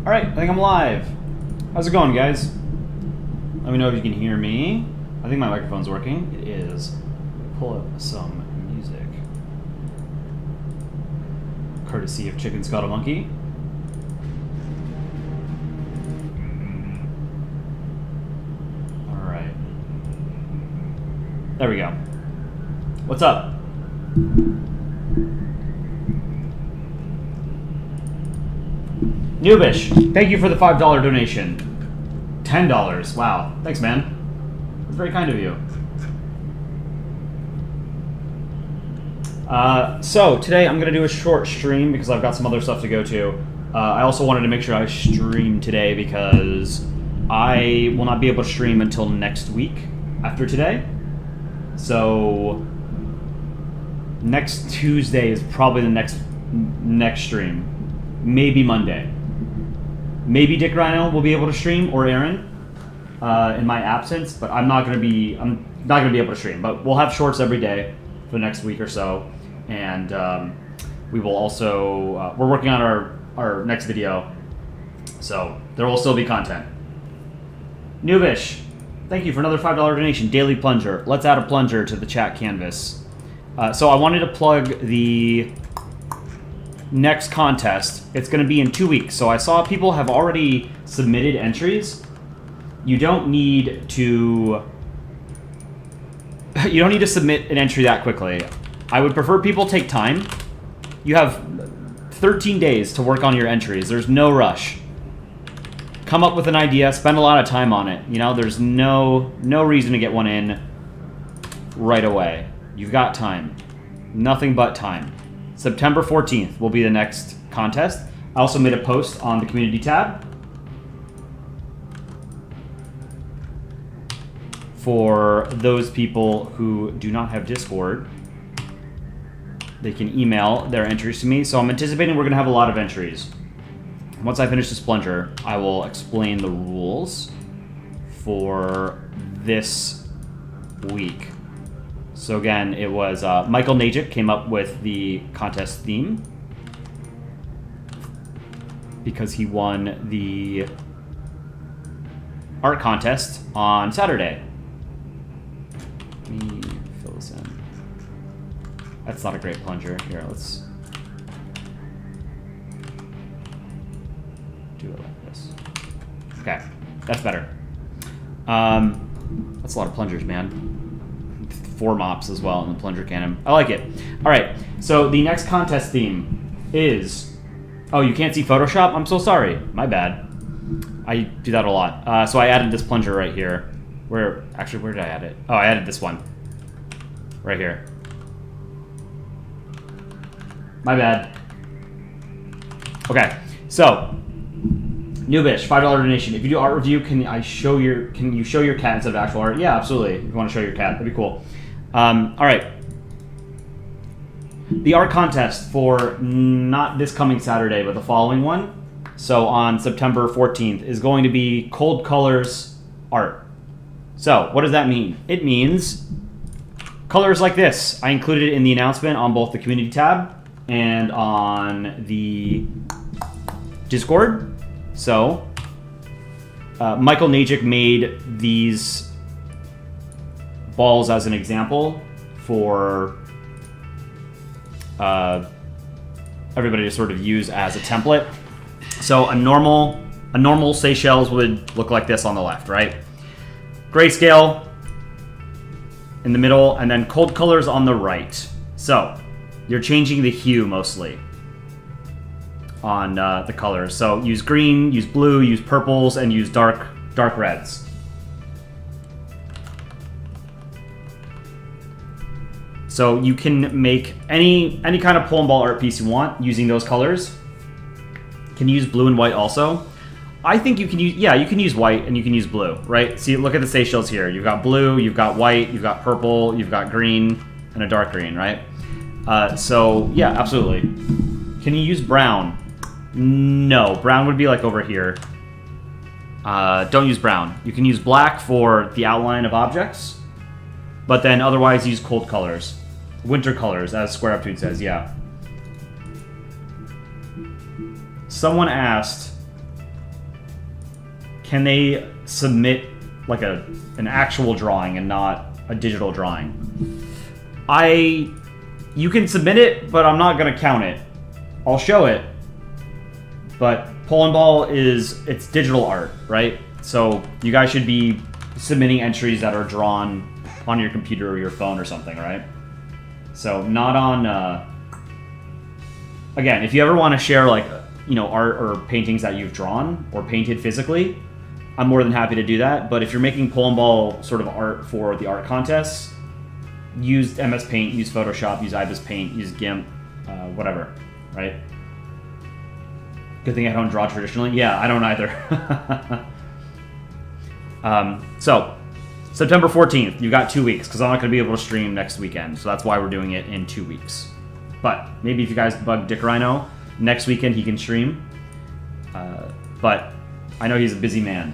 Alright, I think I'm live. How's it going, guys? Let me know if you can hear me. I think my microphone's working. It is. Pull up some music. Courtesy of Chicken Scuttle Monkey. Alright. There we go. What's up? Noobish, thank you for the $5 donation. $10. Wow. Thanks, man. That's very kind of you. So, today I'm going to do a short stream because I've got some other stuff to go to. I also wanted to make sure I stream today because I will not be able to stream until next week after today. So, next Tuesday is probably the next stream. Maybe Monday. Maybe Dick Rhino will be able to stream, or Aaron, in my absence. But I'm not gonna be able to stream. But we'll have shorts every day for the next week or so, and we will also we're working on our next video, so there will still be content. Noobish, thank you for another $5 donation. Daily Plunger. Let's add a plunger to the chat canvas. So I wanted to plug the next contest. It's going to be in 2 weeks. So I saw people have already submitted entries. You don't need to submit an entry that quickly. I would prefer people take time. You have 13 days to work on your entries. There's no rush. Come up with an idea, spend a lot of time on it. You know, there's no reason to get one in right away. You've got time. Nothing but time. September 14th will be the next contest. I also made a post on the community tab for those people who do not have Discord. They can email their entries to me. So I'm anticipating we're going to have a lot of entries. Once I finish this plunger, I will explain the rules for this week. So again, it was Michael Najik came up with the contest theme because he won the art contest on Saturday. Let me fill this in. That's not a great plunger. Here, let's do it like this. Okay, that's better. That's a lot of plungers, man. 4 mops as well in the plunger cannon. I like it. All right, so the next contest theme is... Oh, you can't see Photoshop? I'm so sorry. My bad. I do that a lot. So I added this plunger right here. Where did I add it? Oh, I added this one. Right here. My bad. Okay, so... Noobish, $5 donation. If you do art review, can you show your cat instead of actual art? Yeah, absolutely. If you want to show your cat, that'd be cool. All right. The art contest for not this coming Saturday, but the following one, so on September 14th, is going to be cold colors art. So what does that mean? It means colors like this. I included it in the announcement on both the community tab and on the Discord. So Michael Najik made these balls as an example for everybody to sort of use as a template. So a normal Seychelles would look like this on the left, right? Grayscale in the middle, and then cold colors on the right. So you're changing the hue mostly on the colors. So use green, use blue, use purples, and use dark reds. So you can make any kind of Polandball art piece you want using those colors. You can use blue and white also. I think you can use white and you can use blue, right? See, look at the Seychelles here. You've got blue, you've got white, you've got purple, you've got green, and a dark green, right? So yeah, absolutely. Can you use brown? No, brown would be like over here. Don't use brown. You can use black for the outline of objects, but then otherwise use cold colors. Winter colors, as Square Up Dude says, yeah. Someone asked, can they submit like an actual drawing and not a digital drawing? You can submit it, but I'm not gonna count it. I'll show it, but Polandball it's digital art, right? So you guys should be submitting entries that are drawn on your computer or your phone or something, right? So not on, again, if you ever want to share like, art or paintings that you've drawn or painted physically, I'm more than happy to do that. But if you're making Polandball sort of art for the art contests, use MS Paint, use Photoshop, use IBIS Paint, use GIMP, whatever, right? Good thing I don't draw traditionally. Yeah, I don't either. So, September 14th, you've got 2 weeks, because I'm not going to be able to stream next weekend, so that's why we're doing it in 2 weeks. But maybe if you guys bug Dick Rhino, next weekend he can stream. But I know he's a busy man.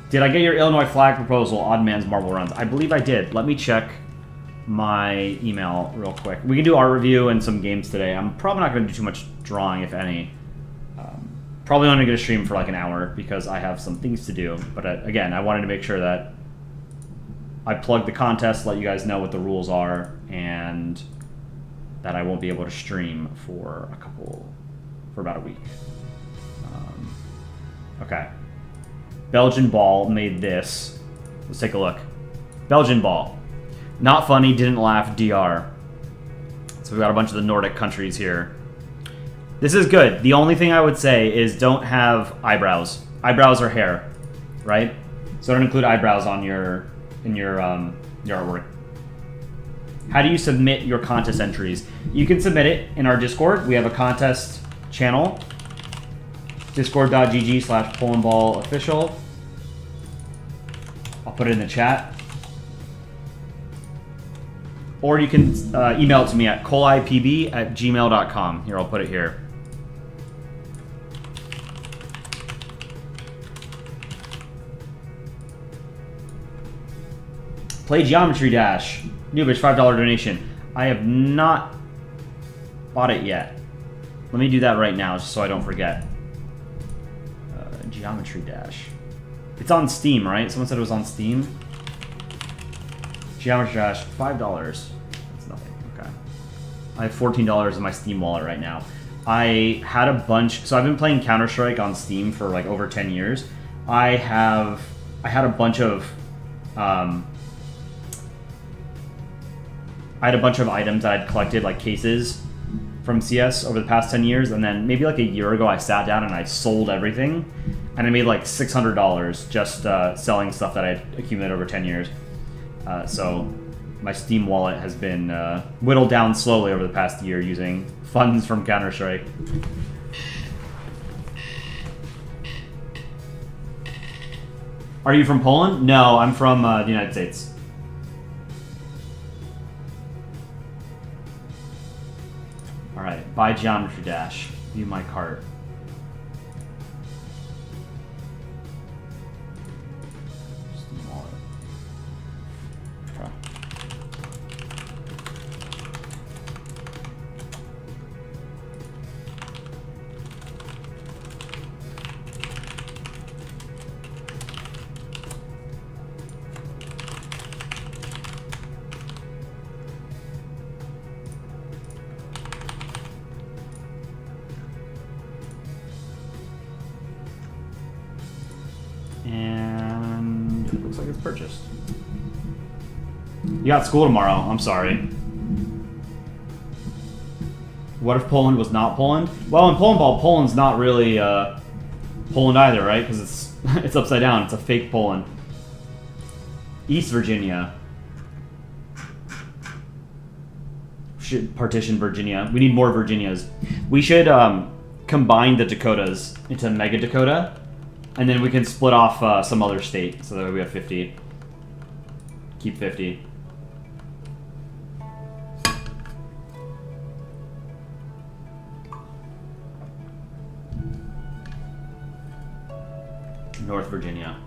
Did I get your Illinois flag proposal, Odd Man's Marble Runs? I believe I did. Let me check my email real quick. We can do art review and some games today. I'm probably not going to do too much drawing, if any. Probably only going to stream for like an hour because I have some things to do. But again, I wanted to make sure that I plug the contest, let you guys know what the rules are, and that I won't be able to stream for about a week. Okay. Belgian Ball made this. Let's take a look. Belgian Ball. Not funny, didn't laugh, DR. So we've got a bunch of the Nordic countries here. This is good. The only thing I would say is don't have eyebrows. Eyebrows are hair, right? So don't include eyebrows on your artwork. How do you submit your contest entries? You can submit it in our Discord. We have a contest channel. Discord.gg/PolandballOfficial. I'll put it in the chat. Or you can email it to me at colipb@gmail.com. Here, I'll put it here. Play Geometry Dash. Noobish, $5 donation. I have not bought it yet. Let me do that right now just so I don't forget. Geometry Dash. It's on Steam, right? Someone said it was on Steam. Geometry Dash, $5. That's nothing. Okay. I have $14 in my Steam wallet right now. I had a bunch. So I've been playing Counter-Strike on Steam for like over 10 years. I had a bunch of items that I'd collected, like cases from CS over the past 10 years, and then maybe like a year ago I sat down and I sold everything, and I made like $600 just selling stuff that I'd accumulated over 10 years. So my Steam wallet has been whittled down slowly over the past year using funds from Counter-Strike. Are you from Poland? No, I'm from the United States. Alright, buy Geometry Dash. View my cart. Steam wallet. Okay. And it looks like it's purchased. You got school tomorrow. I'm sorry. What if Poland was not Poland? Well, in Polandball, Poland's not really Poland either, right? Because it's upside down. It's a fake Poland. East Virginia. Should partition Virginia. We need more Virginias. We should combine the Dakotas into Mega Dakota. And then we can split off some other state, so that we have 50. Keep 50. North Virginia.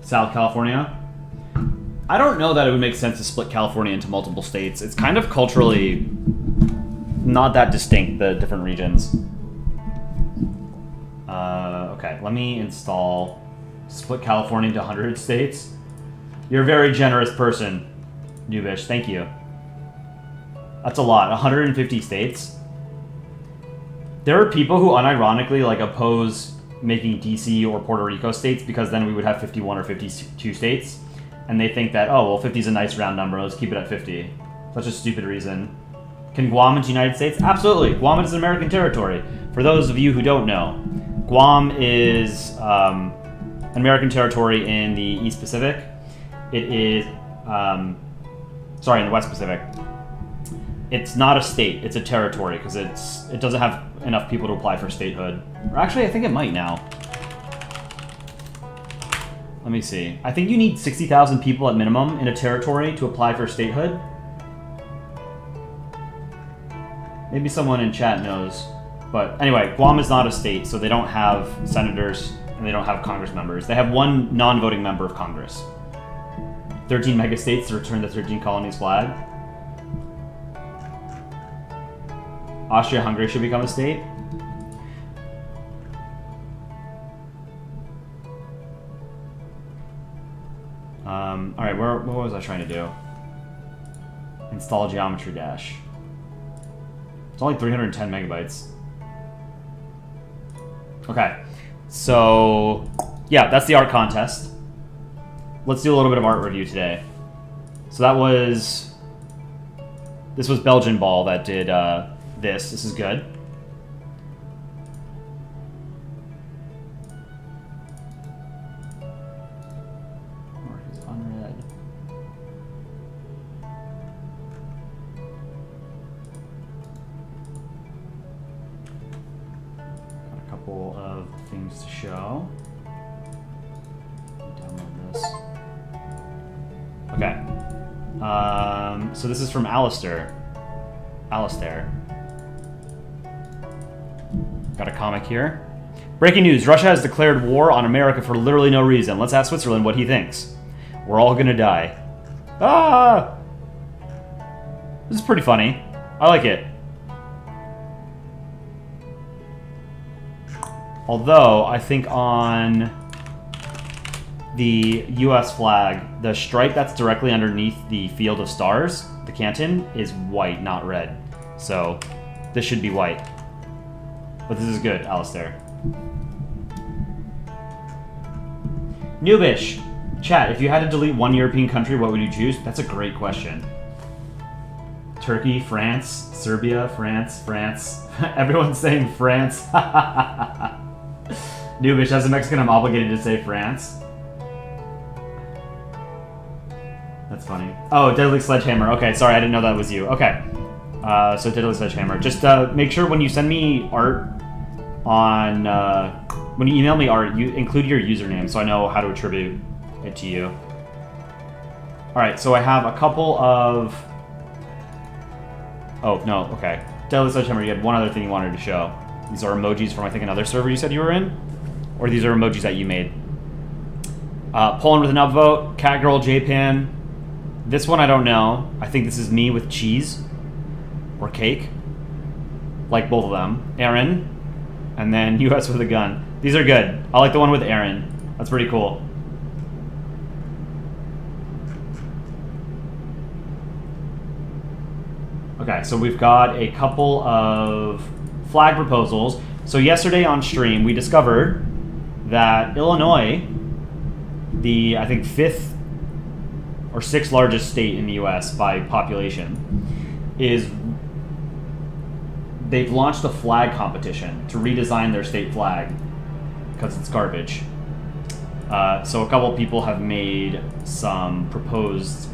South California. I don't know that it would make sense to split California into multiple states. It's kind of culturally not that distinct, the different regions. Okay, let me install split California into 100 states. You're a very generous person, Nubish. Thank you. That's a lot. 150 states. There are people who unironically like oppose making DC or Puerto Rico states because then we would have 51 or 52 states. And they think that, oh, well, 50 is a nice round number. Let's keep it at 50. Such a stupid reason. Can Guam into United States? Absolutely. Guam is an American territory. For those of you who don't know, Guam is an American territory in the East Pacific. It is, sorry, in the West Pacific. It's not a state. It's a territory because it doesn't have enough people to apply for statehood. Or actually, I think it might now. Let me see. I think you need 60,000 people at minimum in a territory to apply for statehood. Maybe someone in chat knows. But anyway, Guam is not a state, so they don't have senators and they don't have Congress members. They have one non-voting member of Congress. 13 megastates to return the 13 colonies flag. Austria-Hungary should become a state. Alright, what was I trying to do? Install Geometry Dash. It's only 310 megabytes. Okay, so yeah, that's the art contest. Let's do a little bit of art review today. So this was Belgian Ball that did this. This is good. Mark is unread. Got a couple of things to show. Download this. Okay. So this is from Alistair. Got a comic here. Breaking news. Russia has declared war on America for literally no reason. Let's ask Switzerland what he thinks. We're all gonna die. Ah! This is pretty funny. I like it. Although, I think on the US flag, the stripe that's directly underneath the field of stars, the canton, is white, not red. So, this should be white. But this is good, Alistair. Noobish! Chat, if you had to delete one European country, what would you choose? That's a great question. Turkey, France, Serbia, France. Everyone's saying France. Noobish, as a Mexican, I'm obligated to say France. That's funny. Oh, Deadly Sledgehammer. Okay, sorry, I didn't know that was you. Okay. So Deadly Sledgehammer. Just make sure when you send me art on... when you email me art, you include your username so I know how to attribute it to you. Alright, so I have a couple of... Oh, no, okay. Deadly Sledgehammer, you had one other thing you wanted to show. These are emojis from, I think, another server you said you were in? Or these are emojis that you made? Poland with an upvote. Catgirl, Japan. This one I don't know. I think this is me with cheese. Or cake. Like both of them. Aaron. And then US with a gun. These are good. I like the one with Aaron. That's pretty cool. Okay, so we've got a couple of flag proposals. So yesterday on stream, we discovered that Illinois, the, I think, 5th or 6th largest state in the US by population, they've launched a flag competition to redesign their state flag because it's garbage. So a couple people have made some proposed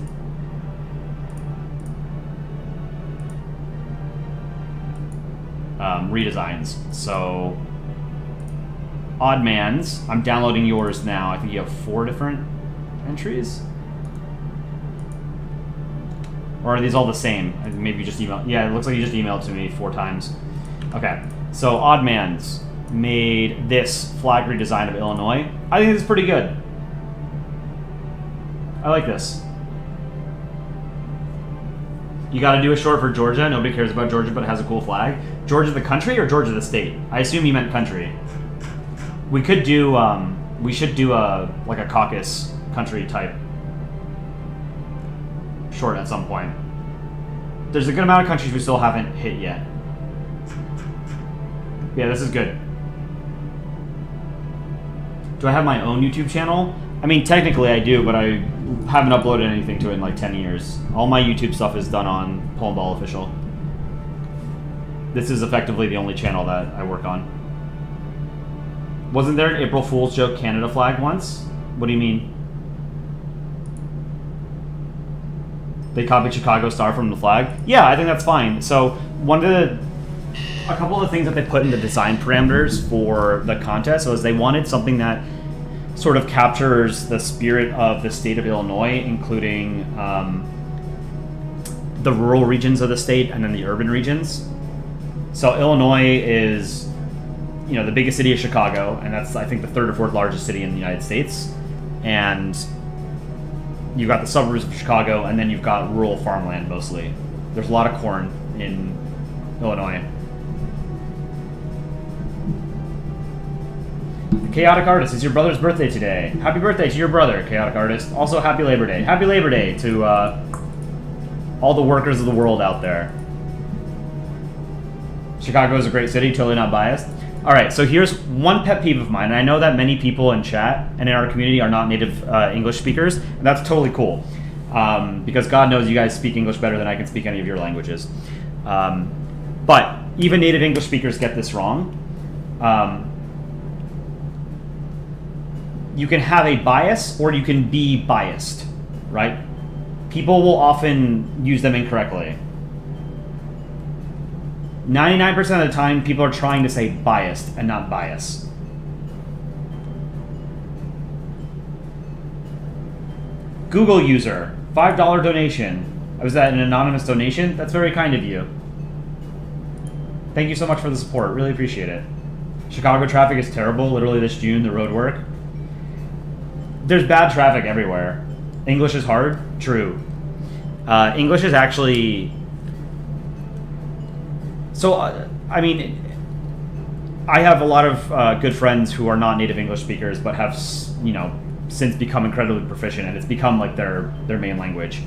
redesigns. So Oddmans, I'm downloading yours now. I think you have 4 different entries. Or are these all the same? Maybe you just emailed. Yeah, it looks like you just emailed to me 4 times. Okay, so Oddmans made this flag redesign of Illinois. I think this is pretty good. I like this. You gotta do a short for Georgia. Nobody cares about Georgia, but it has a cool flag. Georgia the country or Georgia the state? I assume you meant country. We could do, we should do like a caucus country type short at some point. There's a good amount of countries we still haven't hit yet. Yeah, this is good. Do I have my own YouTube channel? I mean, technically I do, but I haven't uploaded anything to it in like 10 years. All my YouTube stuff is done on Polandball Official. This is effectively the only channel that I work on. Wasn't there an April Fool's joke Canada flag once? What do you mean? They copied Chicago Star from the flag? Yeah, I think that's fine. So a couple of the things that they put in the design parameters for the contest was they wanted something that sort of captures the spirit of the state of Illinois, including the rural regions of the state and then the urban regions. So Illinois is, you know, the biggest city is Chicago, and that's, I think, the third or fourth largest city in the United States. And you've got the suburbs of Chicago, and then you've got rural farmland mostly. There's a lot of corn in Illinois. Chaotic Artist, it's your brother's birthday today. Happy birthday to your brother, Chaotic Artist. Also, happy Labor Day. Happy Labor Day to all the workers of the world out there. Chicago is a great city, totally not biased. All right, so here's one pet peeve of mine, and I know that many people in chat and in our community are not native English speakers, and that's totally cool, because God knows you guys speak English better than I can speak any of your languages. But even native English speakers get this wrong. You can have a bias, or you can be biased, right? People will often use them incorrectly. 99% of the time, people are trying to say biased and not bias. Google user, $5 donation. Was that an anonymous donation? That's very kind of you. Thank you so much for the support. Really appreciate it. Chicago traffic is terrible. Literally this June, the road work. There's bad traffic everywhere. English is hard? True. English is actually... So, I mean, I have a lot of good friends who are not native English speakers, but have, you know, since become incredibly proficient, and it's become like their main language.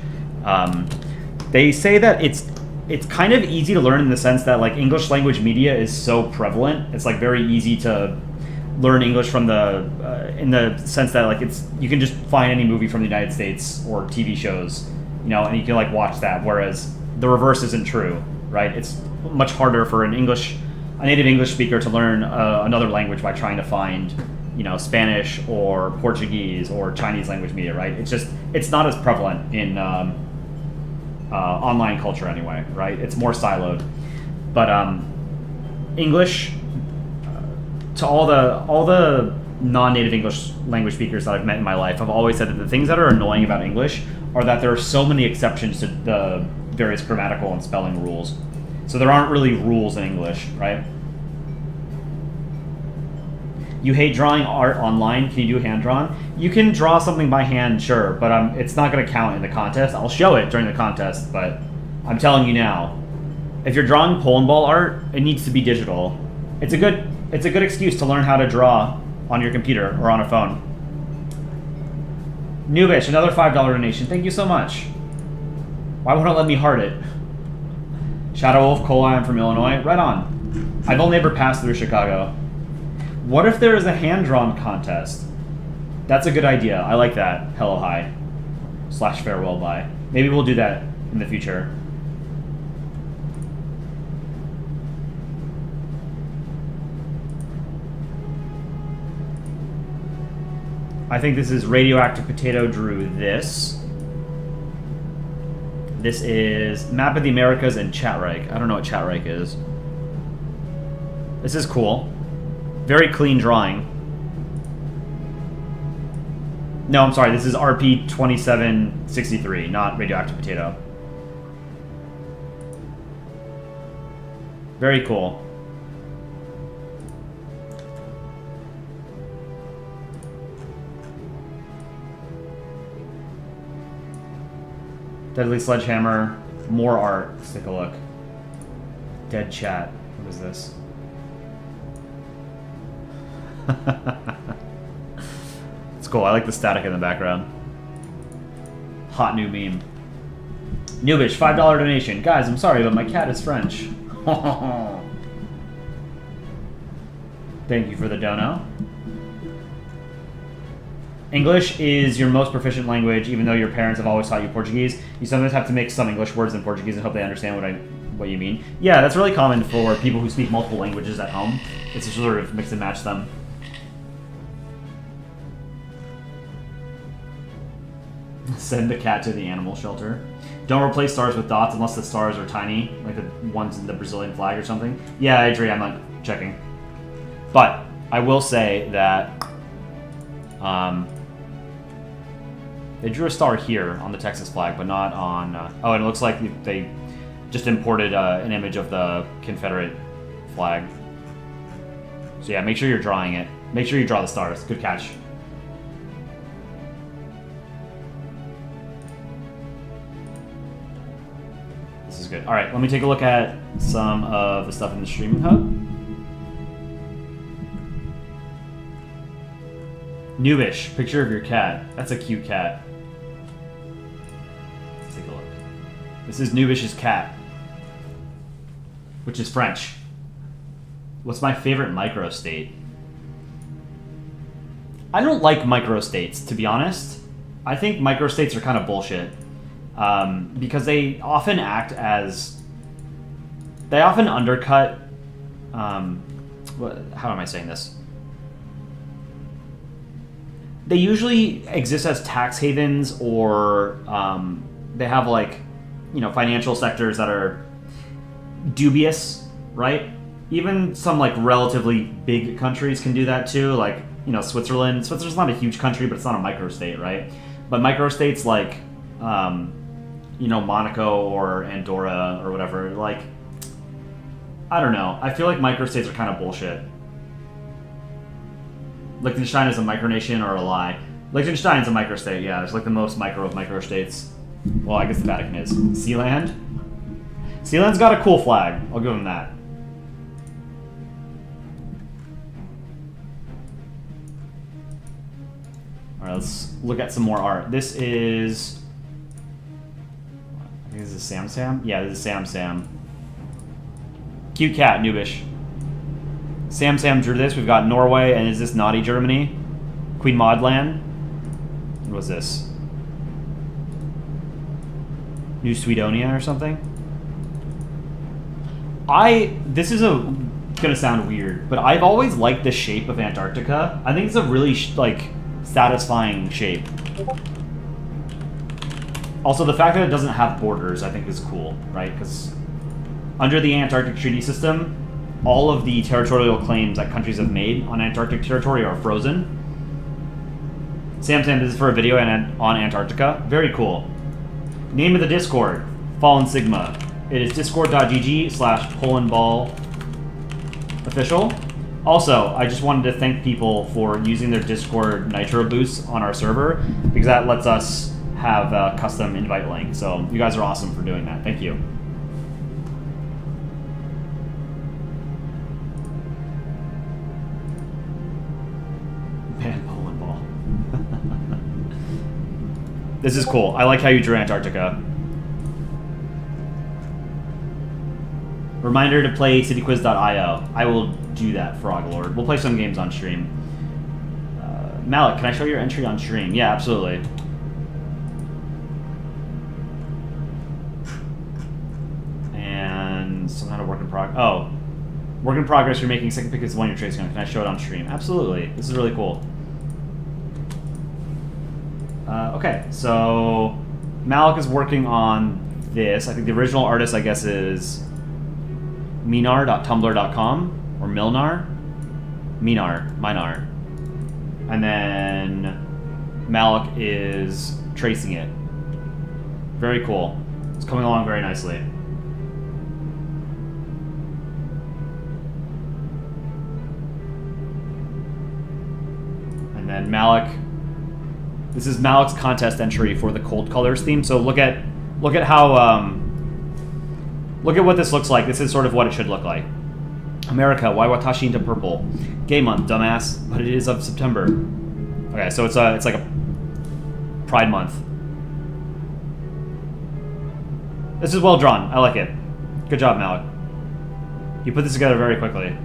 They say that it's kind of easy to learn in the sense that like English language media is so prevalent. It's like very easy to learn English from in the sense that like you can just find any movie from the United States or TV shows, you know, and you can like watch that. Whereas the reverse isn't true, right? It's much harder for a native English speaker to learn another language by trying to find, you know, Spanish or Portuguese or Chinese language media, right? It's not as prevalent in online culture anyway, right? It's more siloed. But English, to all the non-native English language speakers that I've met in my life, I've always said that the things that are annoying about English are that there are so many exceptions to the various grammatical and spelling rules. So there aren't really rules in English, right? You hate drawing art online. Can you do hand-drawn? You can draw something by hand, sure, but it's not going to count in the contest. I'll show it during the contest, but I'm telling you now, if you're drawing Polandball art, it needs to be digital. It's a good excuse to learn how to draw on your computer or on a phone. Noobish, another $5 donation. Thank you so much. Why won't it let me heart it? Shadow Wolf, Coli, I'm from Illinois. Right on. I've only ever passed through Chicago. What if there is a hand-drawn contest? That's a good idea. I like that. Hello, hi. / farewell, bye. Maybe we'll do that in the future. I think this is Radioactive Potato drew this. This is Map of the Americas and Chatrike. I don't know what Chatrike is. This is cool. Very clean drawing. No, I'm sorry. This is RP 2763, not Radioactive Potato. Very cool. Deadly Sledgehammer, more art. Let's take a look. Dead chat. What is this? It's cool. I like the static in the background. Hot new meme. Noobish, $5 donation. Guys, I'm sorry, but my cat is French. Thank you for the dono. English is your most proficient language, even though your parents have always taught you Portuguese. You sometimes have to make some English words in Portuguese and hope they understand what you mean. Yeah, that's really common for people who speak multiple languages at home. It's just sort of mix and match them. Send the cat to the animal shelter. Don't replace stars with dots unless the stars are tiny, like the ones in the Brazilian flag or something. Yeah, I agree. I'm not checking. But I will say that they drew a star here on the Texas flag, but not on... oh, and it looks like they just imported an image of the Confederate flag. So yeah, make sure you're drawing it. Make sure you draw the stars. Good catch. This is good. All right, let me take a look at some of the stuff in the streaming hub. Noobish, picture of your cat. That's a cute cat. Let's take a look. This is Noobish's cat, which is French. What's my favorite microstate? I don't like microstates, to be honest. I think microstates are kind of bullshit. Because they often act as... They often undercut... how am I saying this? They usually exist as tax havens, or they have, like, you know, financial sectors that are dubious, right? Even some, like, relatively big countries can do that too, like, you know, Switzerland. Switzerland's not a huge country, but it's not a microstate, right? But microstates like, you know, Monaco or Andorra or whatever, like, I don't know. I feel like microstates are kind of bullshit. Liechtenstein is a micronation or a lie? Liechtenstein's a microstate, yeah. It's like the most micro of microstates. Well, I guess the Vatican is. Sealand? Sealand's got a cool flag. I'll give him that. Alright, let's look at some more art. This is... I think this is Sam Sam? Yeah, this is Sam Sam. Cute cat, Noobish. Sam Sam drew this. We've got Norway, and is this Naughty Germany? Queen Maudland. What was this? New Swedonia or something? This is gonna sound weird, but I've always liked the shape of Antarctica. I think it's a really, like, satisfying shape. Also, the fact that it doesn't have borders, I think, is cool, right? Because under the Antarctic Treaty System, all of the territorial claims that countries have made on Antarctic territory are frozen. Sam Sam, this is for a video on Antarctica. Very cool. Name of the Discord, Fallen Sigma. It is discord.gg/Polandball official. Also, I just wanted to thank people for using their Discord Nitro boosts on our server, because that lets us have a custom invite link. So you guys are awesome for doing that. Thank you. Man, Polandball. This is cool. I like how you drew Antarctica. Reminder to play cityquiz.io. I will do that, Frog Lord. We'll play some games on stream. Malik, can I show your entry on stream? Yeah, absolutely. And some kind of work in progress. Oh, work in progress. You're making second pick is the one you're tracing on. Can I show it on stream? Absolutely. This is really cool. Okay, so Malik is working on this. I think the original artist, I guess, is minar.tumblr.com or Milnar. Minar. And then Malik is tracing it. Very cool. It's coming along very nicely. And then Malik. This is Malik's contest entry for the Cold Colors theme. So look at how look at what this looks like. This is sort of what it should look like. America, why Watashi into purple? Gay month, dumbass. But it is of September. Okay, so it's like a Pride month. This is well drawn. I like it. Good job, Malik. You put this together very quickly.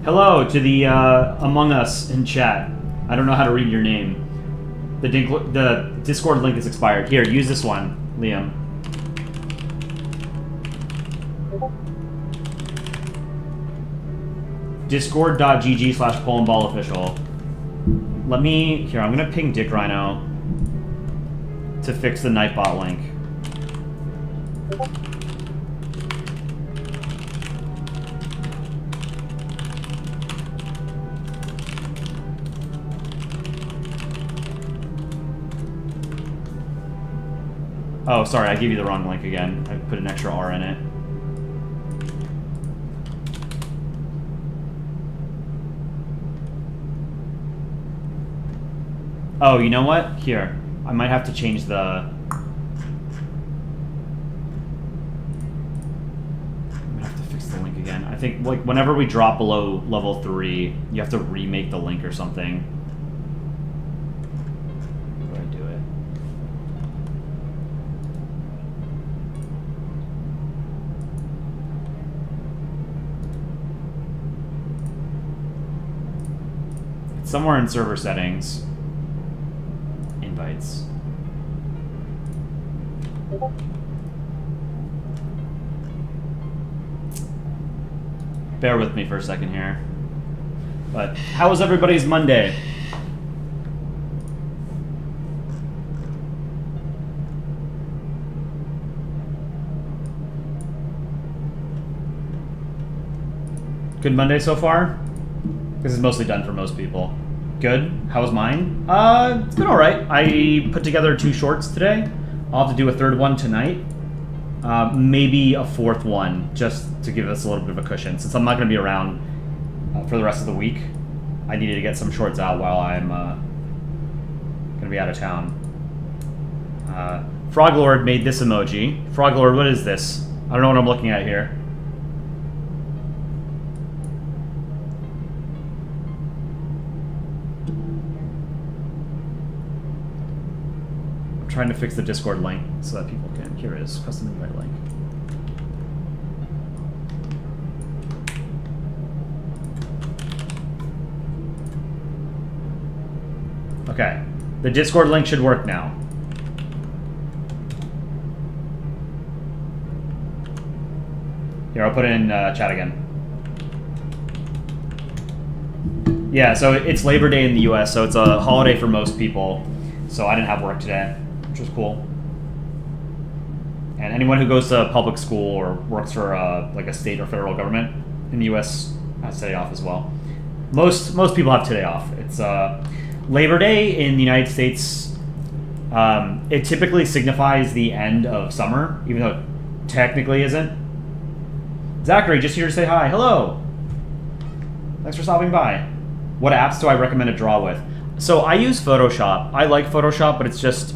Hello to the Among Us in chat. I don't know how to read your name. The Discord link is expired. Here, use this one, Liam. Discord.gg/PolandballOfficial. Let me... Here, I'm going to ping Dick Rhino to fix the Nightbot link. Oh, sorry, I gave you the wrong link again. I put an extra R in it. Oh, you know what? Here. I might have to change the... I might have to fix the link again. I think, like, whenever we drop below level 3, you have to remake the link or something. How do I do it? It's somewhere in server settings. Invites. Bear with me for a second here. But how was everybody's Monday? Good Monday so far? This is mostly done for most people. Good. How was mine? It's been alright. I put together 2 shorts today. I'll have to do a 3rd one tonight. Maybe a 4th one, just to give us a little bit of a cushion. Since I'm not going to be around for the rest of the week, I needed to get some shorts out while I'm going to be out of town. Froglord made this emoji. Froglord, what is this? I don't know what I'm looking at here. Trying to fix the Discord link so that people can... Here it is, custom invite link. Okay, the Discord link should work now. Here, I'll put it in chat again. Yeah, so it's Labor Day in the US, so it's a holiday for most people. So I didn't have work today, which was cool. And anyone who goes to public school or works for like a state or federal government in the U.S. has today off as well. Most people have today off. It's Labor Day in the United States. It typically signifies the end of summer, even though it technically isn't. Zachary, just here to say hi. Hello. Thanks for stopping by. What apps do I recommend to draw with? So I use Photoshop. I like Photoshop, but it's just...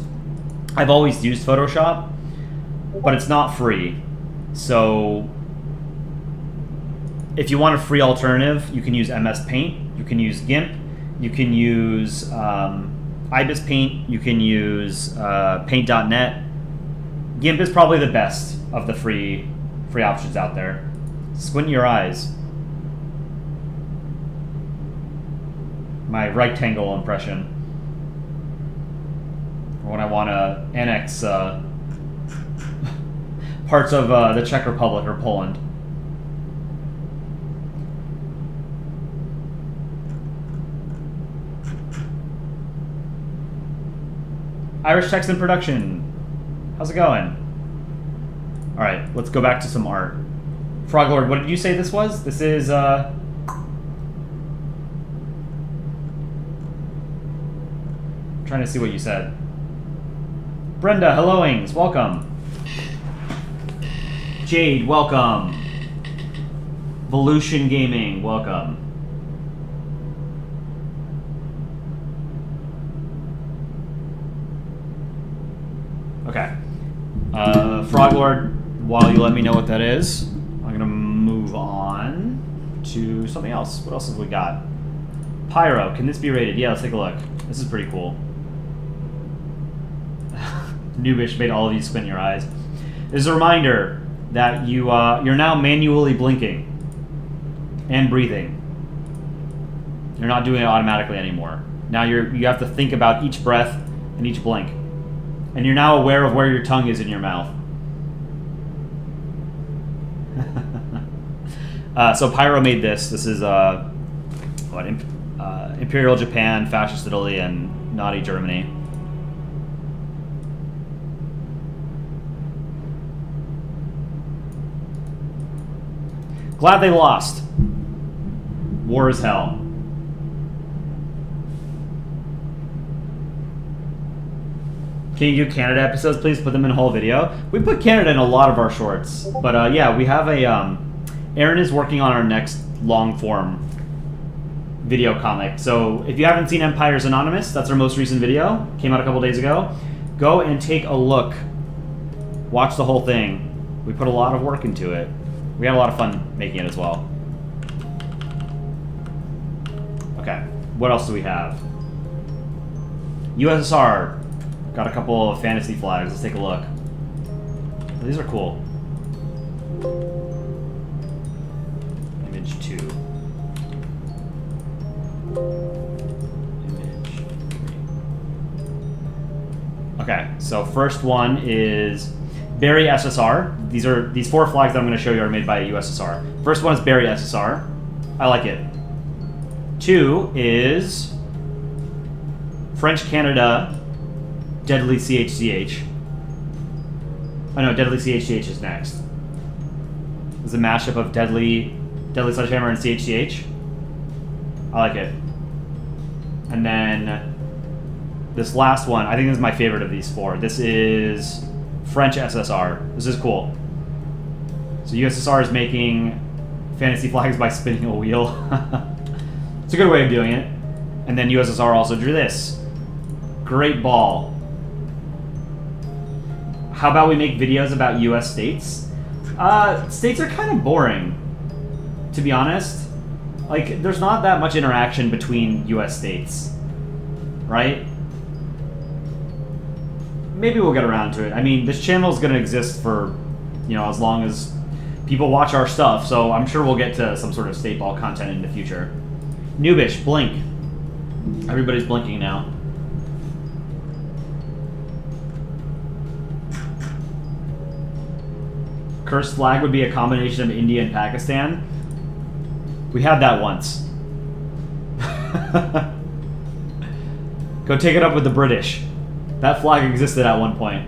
I've always used Photoshop, but it's not free. So if you want a free alternative, you can use MS Paint, you can use GIMP, you can use IBIS Paint, you can use Paint.net. GIMP is probably the best of the free options out there. Squint your eyes. My rectangle impression. Or when I want to annex parts of the Czech Republic or Poland. Irish Text in Production. How's it going? Alright, let's go back to some art. Froglord, what did you say this was? This is, trying to see what you said. Brenda, helloings, welcome. Jade, welcome. Volution Gaming, welcome. Okay. Froglord, while you let me know what that is. move on to something else. What else have we got? Pyro. Can this be rated? Yeah, let's take a look. This is pretty cool. Noobish made all of you squint your eyes. This is a reminder that you're now manually blinking and breathing. You're not doing it automatically anymore. Now you have to think about each breath and each blink. And you're now aware of where your tongue is in your mouth. So Pyro made this. This is Imperial Japan, Fascist Italy, and Naughty Germany. Glad they lost. War is hell. Can you do Canada episodes, please? Put them in a whole video. We put Canada in a lot of our shorts. But yeah, we have a... Aaron is working on our next long-form video comic. So if you haven't seen Empires Anonymous, that's our most recent video. Came out a couple days ago. Go and take a look. Watch the whole thing. We put a lot of work into it. We had a lot of fun making it as well. Okay, what else do we have? USSR. Got a couple of fantasy flags. Let's take a look. These are cool. Image 2. Image 3. Okay, so first one is Berry SSR. These 4 flags that I'm going to show you are made by USSR. First one is Berry SSR. I like it. 2 is French Canada Deadly CHCH. Oh no, Deadly CHCH is next. It's a mashup of Deadly Sledgehammer and CHCH. I like it. And then this last one, I think this is my favorite of these 4. This is French SSR. This is cool. So USSR is making fantasy flags by spinning a wheel. It's a good way of doing it. And then USSR also drew this. Great ball. How about we make videos about US states? States are kind of boring, to be honest. Like, there's not that much interaction between US states, right? Maybe we'll get around to it. I mean, this channel is going to exist for, as long as people watch our stuff, so I'm sure we'll get to some sort of state ball content in the future. Noobish, blink. Everybody's blinking now. Cursed flag would be a combination of India and Pakistan. We had that once. Go take it up with the British. That flag existed at one point.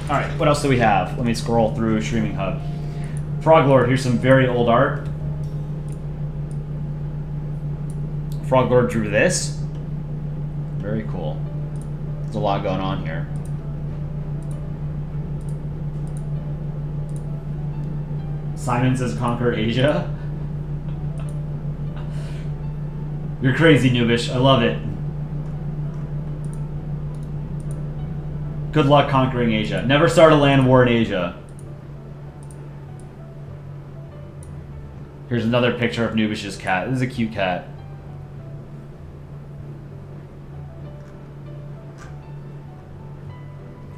Alright, what else do we have? Let me scroll through Streaming Hub. Froglord, here's some very old art. Froglord drew this. Very cool. There's a lot going on here. Simon says conquer Asia. You're crazy, Noobish. I love it. Good luck conquering Asia. Never start a land war in Asia. Here's another picture of Noobish's cat. This is a cute cat.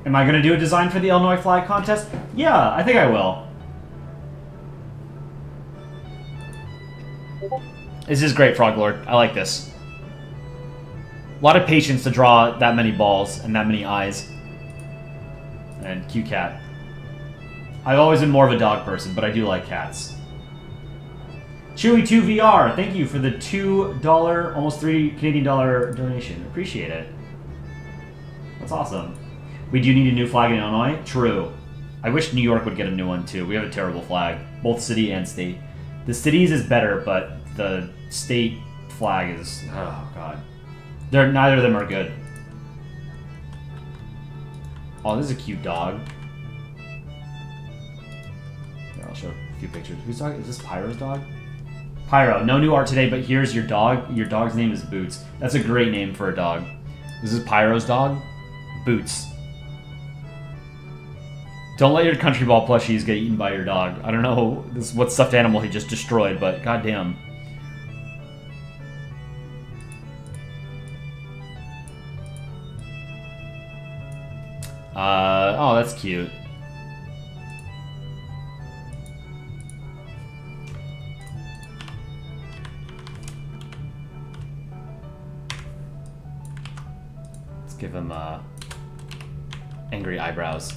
Am I going to do a design for the Illinois flag contest? Yeah, I think I will. This is great, Froglord. I like this. A lot of patience to draw that many balls and that many eyes. And cute cat. I've always been more of a dog person, but I do like cats. Chewy2VR, thank you for the $2, almost $3 Canadian donation. Appreciate it. That's awesome. We do need a new flag in Illinois? True. I wish New York would get a new one too. We have a terrible flag, both city and state. The cities is better, but the state flag is, oh god. Neither of them are good. Oh, this is a cute dog. Here, I'll show a few pictures. Whose dog? Is this Pyro's dog? Pyro, no new art today, but here's your dog. Your dog's name is Boots. That's a great name for a dog. This is Pyro's dog. Boots. Don't let your country ball plushies get eaten by your dog. I don't know what stuffed animal he just destroyed, but goddamn. Oh, that's cute. Let's give him angry eyebrows.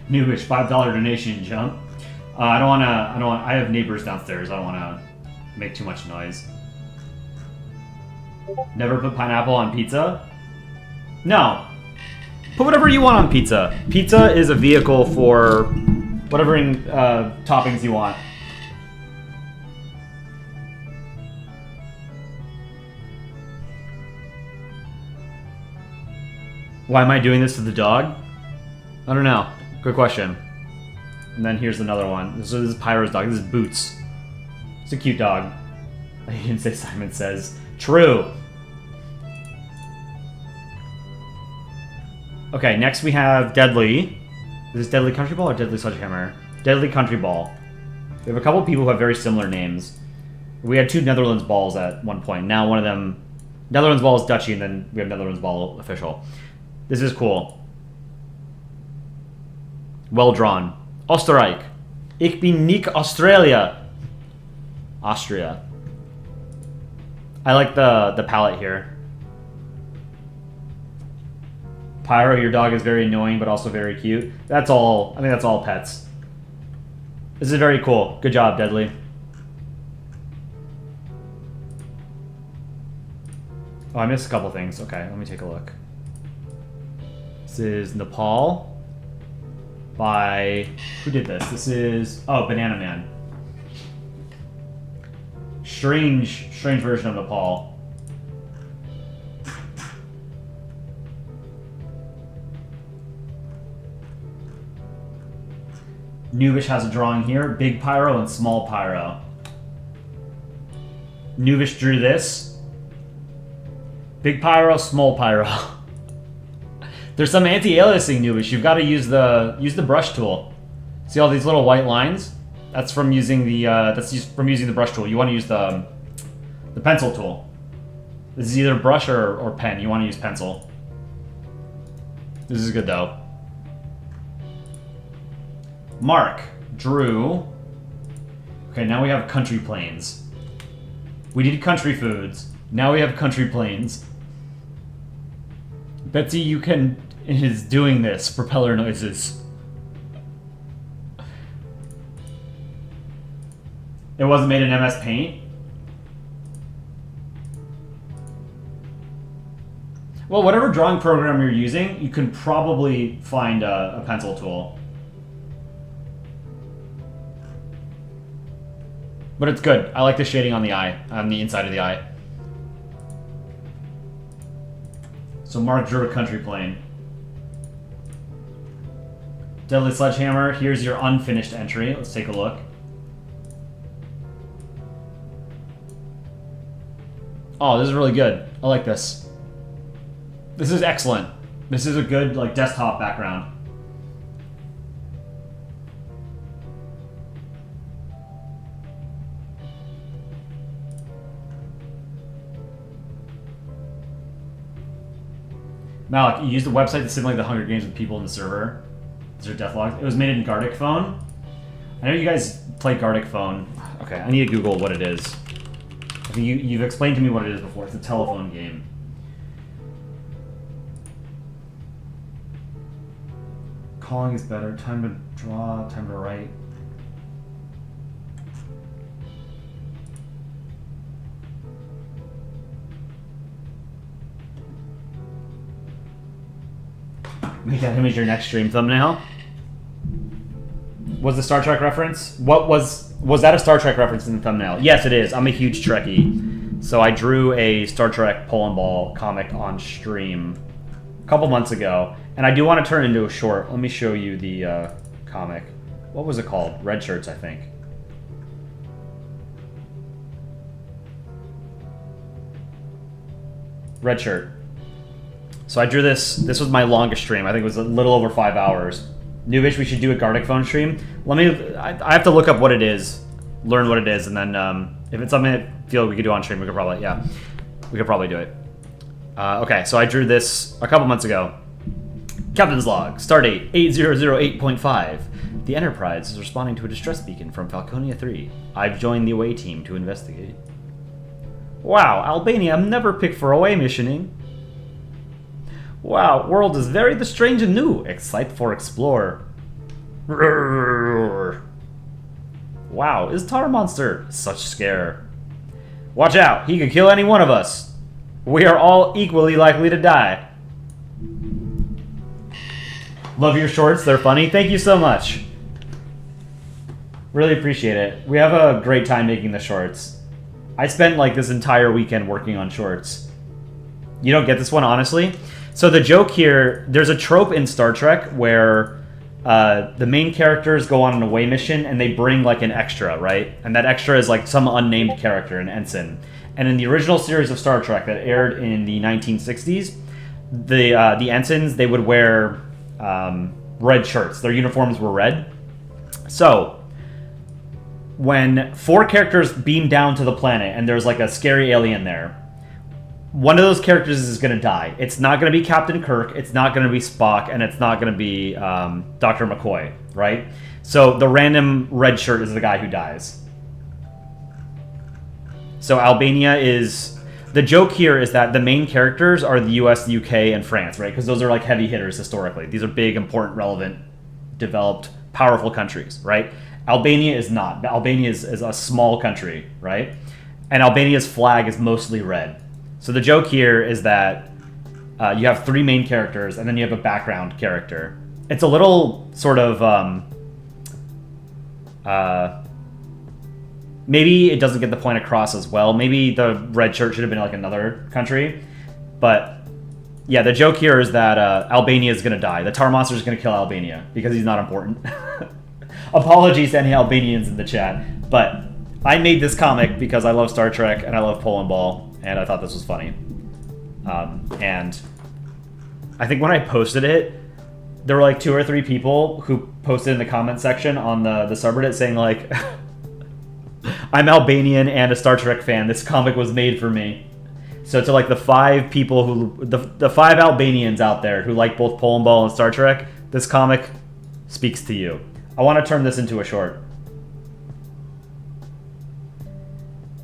Newish $5 donation jump. I don't want. I have neighbors downstairs. I don't want to make too much noise. Never put pineapple on pizza? No. Put whatever you want on pizza. Pizza is a vehicle for whatever toppings you want. Why am I doing this to the dog? I don't know. Good question. And then here's another one. This is Pyro's dog. This is Boots. It's a cute dog. I didn't say Simon Says. True. Okay, next we have Deadly. Is this Deadly Country Ball or Deadly Sledgehammer? Deadly Country Ball. We have a couple people who have very similar names. We had 2 Netherlands balls at one point. Now one of them... Netherlands ball is Dutchy, and then we have Netherlands ball official. This is cool. Well drawn. Oostenrijk. Ik ben niet Australia. Austria. I like the palette here. Pyro, your dog is very annoying, but also very cute. That's all. I think that's all pets. This is very cool. Good job, Deadly. Oh, I missed a couple things. Okay, let me take a look. This is Nepal by... Who did this? This is... Oh, Banana Man. Strange version of Nepal. Nubish has a drawing here. Big Pyro and Small Pyro. Nubish drew this. Big Pyro, Small Pyro. There's some anti-aliasing, Nubish. You've got to use the brush tool. See all these little white lines? That's from using the using the brush tool. You want to use the pencil tool. This is either brush or pen. You want to use pencil. This is good though. Mark drew. Okay, now we have country plains. We did country foods. Now we have country plains. Betsy, you can is doing this. Propeller noises. It wasn't made in MS Paint? Well, whatever drawing program you're using, you can probably find a pencil tool. But it's good. I like the shading on the eye, on the inside of the eye. So Mark drew a country plane. Deadly Sledgehammer, here's your unfinished entry. Let's take a look. Oh, this is really good. I like this. This is excellent. This is a good like desktop background. Malik, you used the website to simulate the Hunger Games with people in the server. Is there deathlogs? It was made in Gartic Phone. I know you guys play Gartic Phone. Okay, I need to Google what it is. I think you've explained to me what it is before. It's a telephone game. Calling is better. Time to draw, time to write. Make that image your next stream thumbnail. Was the Star Trek reference? Was that a Star Trek reference in the thumbnail? Yes, it is. I'm a huge Trekkie. So I drew a Star Trek Polandball comic on stream a couple months ago. And I do want to turn it into a short. Let me show you the comic. What was it called? Red shirts, I think. Red shirt. So I drew this. This was my longest stream. I think it was a little over 5 hours. Newish, we should do a Gartic Phone stream. I have to look up what it is, learn what it is, and then if it's something I feel we could do on stream, we could probably do it. Okay, so I drew this a couple months ago. Captain's log, stardate 8008.5. The Enterprise is responding to a distress beacon from Falconia 3. I've joined the away team to investigate. Wow, Albania, I'm never picked for away missioning. Wow, world is very the strange and new. Excite for explore. Wow, is Tar Monster such scare? Watch out, he could kill any one of us. We are all equally likely to die. Love your shorts, they're funny. Thank you so much. Really appreciate it. We have a great time making the shorts. I spent like this entire weekend working on shorts. You don't get this one, honestly? So the joke here, there's a trope in Star Trek where the main characters go on an away mission and they bring like an extra, right? And that extra is like some unnamed character, an ensign. And in the original series of Star Trek that aired in the 1960s, the ensigns, they would wear red shirts. Their uniforms were red. So when 4 characters beam down to the planet and there's like a scary alien there, one of those characters is going to die. It's not going to be Captain Kirk, it's not going to be Spock, and it's not going to be Dr. McCoy, right? So the random red shirt is the guy who dies. So Albania is... The joke here is that the main characters are the US, the UK, and France, right? Because those are like heavy hitters historically. These are big, important, relevant, developed, powerful countries, right? Albania is not. Albania is a small country, right? And Albania's flag is mostly red. So the joke here is that you have 3 main characters, and then you have a background character. It's a little sort of... maybe it doesn't get the point across as well. Maybe the red shirt should have been like another country. But yeah, the joke here is that Albania is going to die. The Tar Monster is going to kill Albania because he's not important. Apologies to any Albanians in the chat. But I made this comic because I love Star Trek and I love Polandball, and I thought this was funny. And I think when I posted it, there were like 2 or 3 people who posted in the comment section on the subreddit saying like... I'm Albanian and a Star Trek fan. This comic was made for me. So to like the 5 people who... The 5 Albanians out there who like both Polandball and Star Trek, this comic speaks to you. I want to turn this into a short.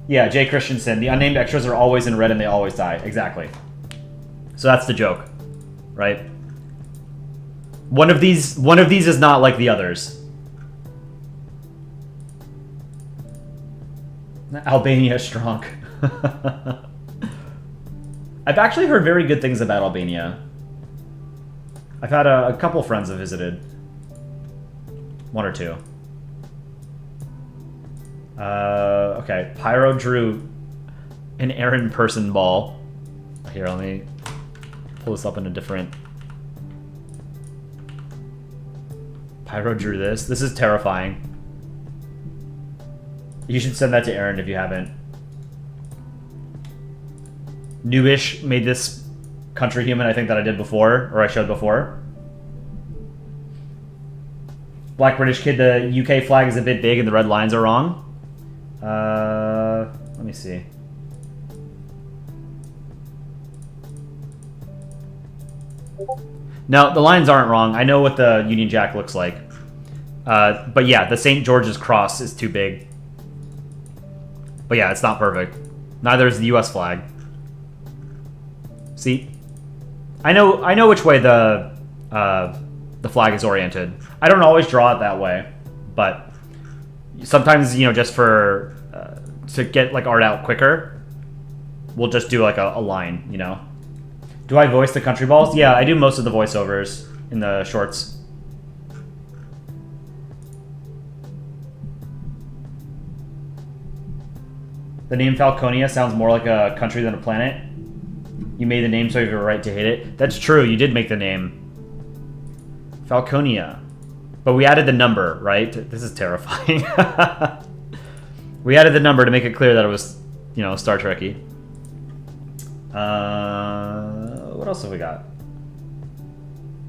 Yeah, Jay Christensen. The unnamed extras are always in red and they always die. Exactly. So that's the joke, right? One of these is not like the others. Albania strong. I've actually heard very good things about Albania. I've had a couple friends have visited. 1 or 2. Okay. Pyro drew an Aaron person ball. Here, let me pull this up in a different... Pyro drew this. This is terrifying. You should send that to Aaron if you haven't. Newish made this country human, I think, that I did before, or I showed before. Black British Kid, the UK flag is a bit big and the red lines are wrong. Let me see. No, the lines aren't wrong. I know what the Union Jack looks like. But yeah, the St. George's Cross is too big. But yeah, it's not perfect. Neither is the US flag. See? I know which way the flag is oriented. I don't always draw it that way, but sometimes, you know, just for to get like art out quicker, we'll just do like a line, you know. Do I voice the country balls? Yeah, I do most of the voiceovers in the shorts. The name Falconia sounds more like a country than a planet. You made the name, so you have a right to hate it. That's true, you did make the name. Falconia. But we added the number, right? This is terrifying. We added the number to make it clear that it was, you know, Star Trek-y. What else have we got?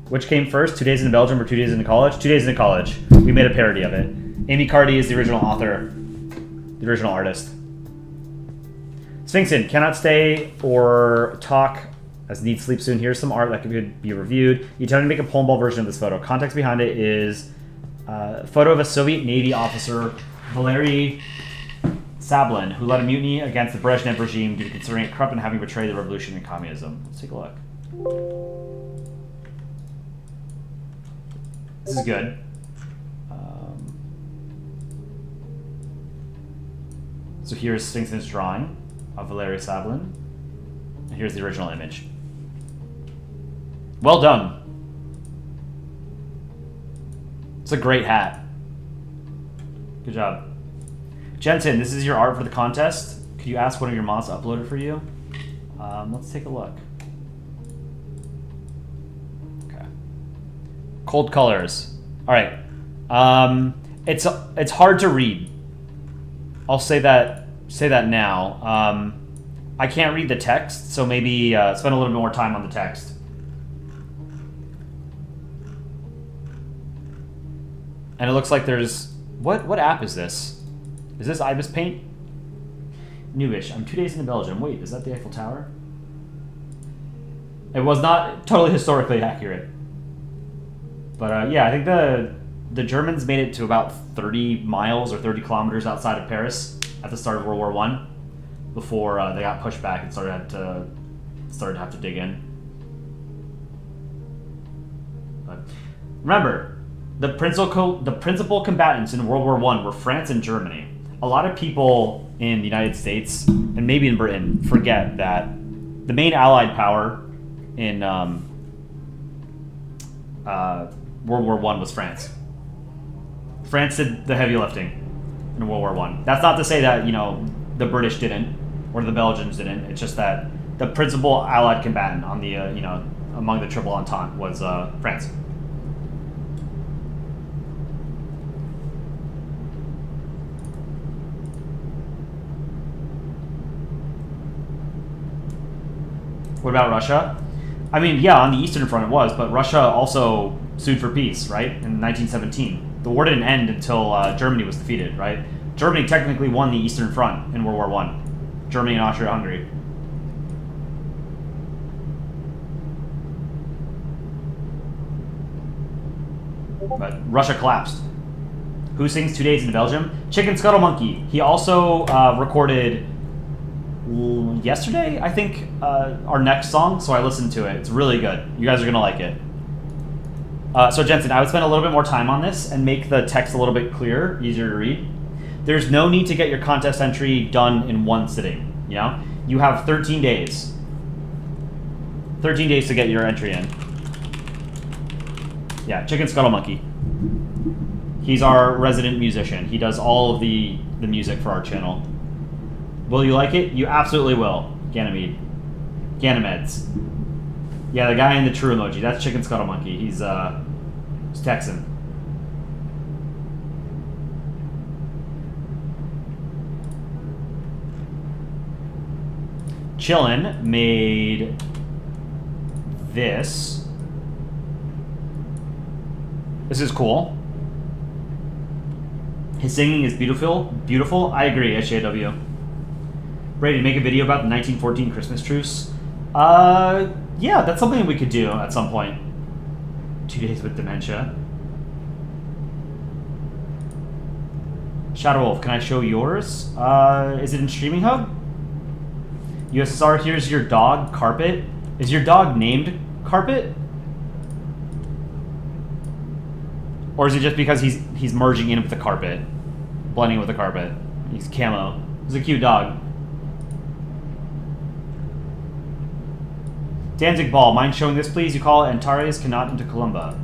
Which came first, 2 Days in Belgium or 2 Days in College? 2 Days in College. We made a parody of it. Amy Cardy is the original author, the original artist. Sphinxin, cannot stay or talk as need sleep soon. Here's some art that could be reviewed. You tend to make a Polandball version of this photo. Context behind it is a photo of a Soviet Navy officer, Valery Sablin, who led a mutiny against the Brezhnev regime due to considering it corrupt and having betrayed the revolution and communism. Let's take a look. This is good. So here's Sphinxin's drawing of Valery Sablin. And here's the original image. Well done. It's a great hat. Good job. Jensen, this is your art for the contest. Could you ask one of your mods to upload it for you? Let's take a look. Okay. Cold colors. All right. It's hard to read. I'll say that now. I can't read the text, so maybe spend a little bit more time on the text. And it looks like there's... What app is this? Is this Ibis Paint? Newish. I'm 2 days in Belgium. Wait, is that the Eiffel Tower? It was not totally historically accurate. But yeah, I think the Germans made it to about 30 miles or 30 kilometers outside of Paris at the start of World War I before they got pushed back and started to have to dig in. But remember, the principal combatants in World War I were France and Germany. A lot of people in the United States and maybe in Britain forget that the main Allied power in World War I was France. France did the heavy lifting in World War I. That's not to say that, you know, the British didn't or the Belgians didn't. It's just that the principal Allied combatant on the, you know, among the Triple Entente was France. What about Russia? I mean, yeah, on the Eastern Front it was, but Russia also sued for peace, right, in 1917. The war didn't end until Germany was defeated, right? Germany technically won the Eastern Front in World War I. Germany and Austria-Hungary. But Russia collapsed. Who sings 2 Days in Belgium? Chicken Scuttle Monkey. He also recorded yesterday, I think, our next song, so I listened to it. It's really good. You guys are gonna like it. So Jensen, I would spend a little bit more time on this and make the text a little bit clearer, easier to read. There's no need to get your contest entry done in one sitting, you know? You have 13 days. 13 days to get your entry in. Yeah, Chicken Scuttle Monkey. He's our resident musician. He does all of the music for our channel. Will you like it? You absolutely will. Ganymede. Ganymeds. Yeah, the guy in the true emoji. That's Chicken Scuttle Monkey. He's Texan. Chillin made this. This is cool. His singing is beautiful. Beautiful. I agree, SJW. Ready to make a video about the 1914 Christmas truce? Yeah, that's something we could do at some point. 2 days with dementia. Shadow Wolf, can I show yours? Is it in Streaming Hub? USSR, here's your dog, Carpet. Is your dog named Carpet? Or is it just because he's merging in with the carpet? Blending with the carpet. He's camo. He's a cute dog. Danzig Ball, mind showing this please? You call it Antares cannot into Columba.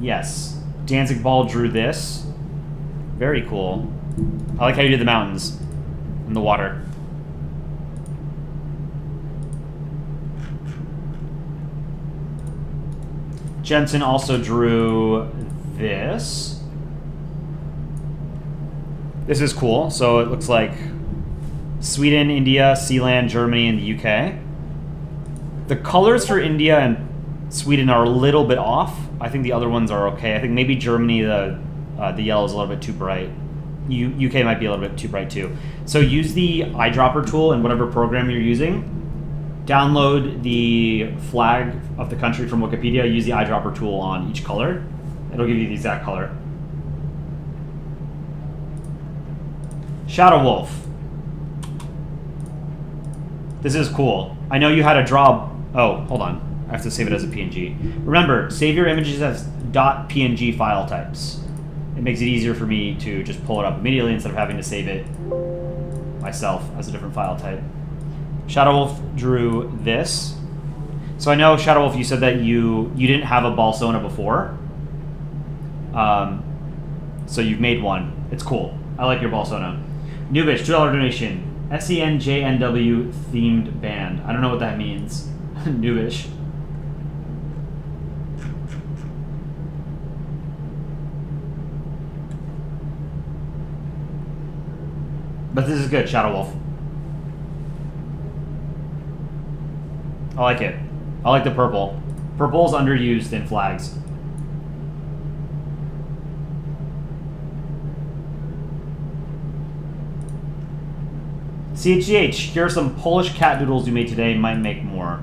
Yes. Danzig Ball drew this. Very cool. I like how you did the mountains and the water. Jensen also drew this. This is cool. So it looks like Sweden, India, Sealand, Germany, and the UK. The colors for India and Sweden are a little bit off. I think the other ones are okay. I think maybe Germany, the yellow is a little bit too bright. UK might be a little bit too bright too. So use the eyedropper tool in whatever program you're using. Download the flag of the country from Wikipedia. Use the eyedropper tool on each color. It'll give you the exact color. Shadow Wolf. This is cool. I know you had a draw. Oh, hold on. I have to save it as a PNG. Remember, save your images as .png file types. It makes it easier for me to just pull it up immediately instead of having to save it myself as a different file type. Shadow Wolf drew this. So I know, Shadow Wolf, you said that you didn't have a Balsona before. So you've made one. It's cool. I like your Balsona. Nubish, $2 donation. SENJNW themed band. I don't know what that means. Nubish. But this is good, Shadow Wolf. I like it. I like the purple. Purple's underused in flags. CHGH, here are some Polish cat doodles you made today. Might make more.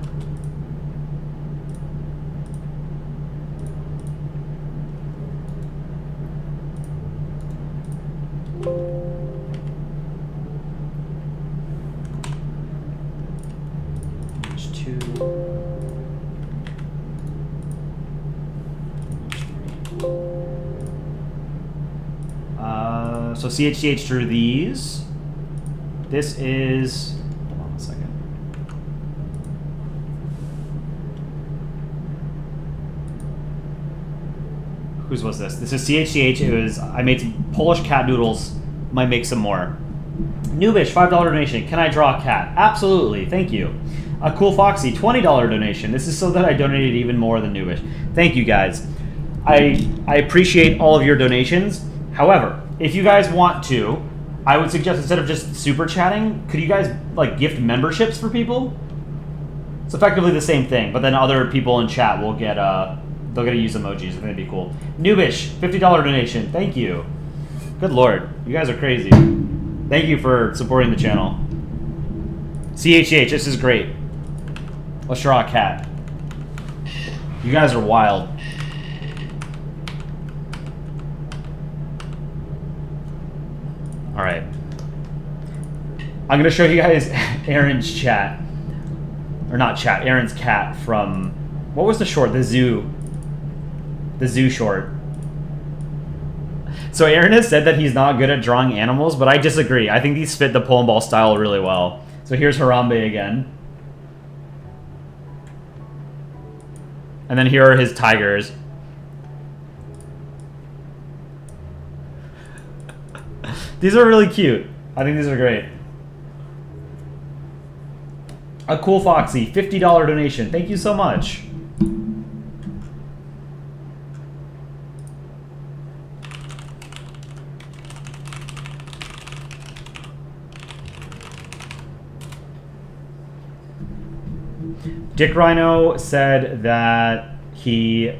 So CHCH drew these. This is... Hold on a second. Whose was this? This is CHCH. It was... I made some Polish cat doodles. Might make some more. Nubish, $5 donation. Can I draw a cat? Absolutely. Thank you. A Cool Foxy, $20 donation. This is so that I donated even more than Nubish. Thank you, guys. I appreciate all of your donations. However, if you guys want to, I would suggest instead of just super chatting, could you guys like gift memberships for people? It's effectively the same thing, but then other people in chat will get they'll get to use emojis. I think that'd be cool. Nubish, $50 donation. Thank you. Good lord, you guys are crazy. Thank you for supporting the channel. CHH, this is great. Let's draw a cat. You guys are wild. All right. I'm going to show you guys Aaron's chat. Or not chat, Aaron's cat from... What was the short? The zoo. The zoo short. So Aaron has said that he's not good at drawing animals, but I disagree. I think these fit the Polandball style really well. So here's Harambe again. And then here are his tigers. These are really cute. I think these are great. A Cool Foxy, $50 donation. Thank you so much. Dick Rhino said that I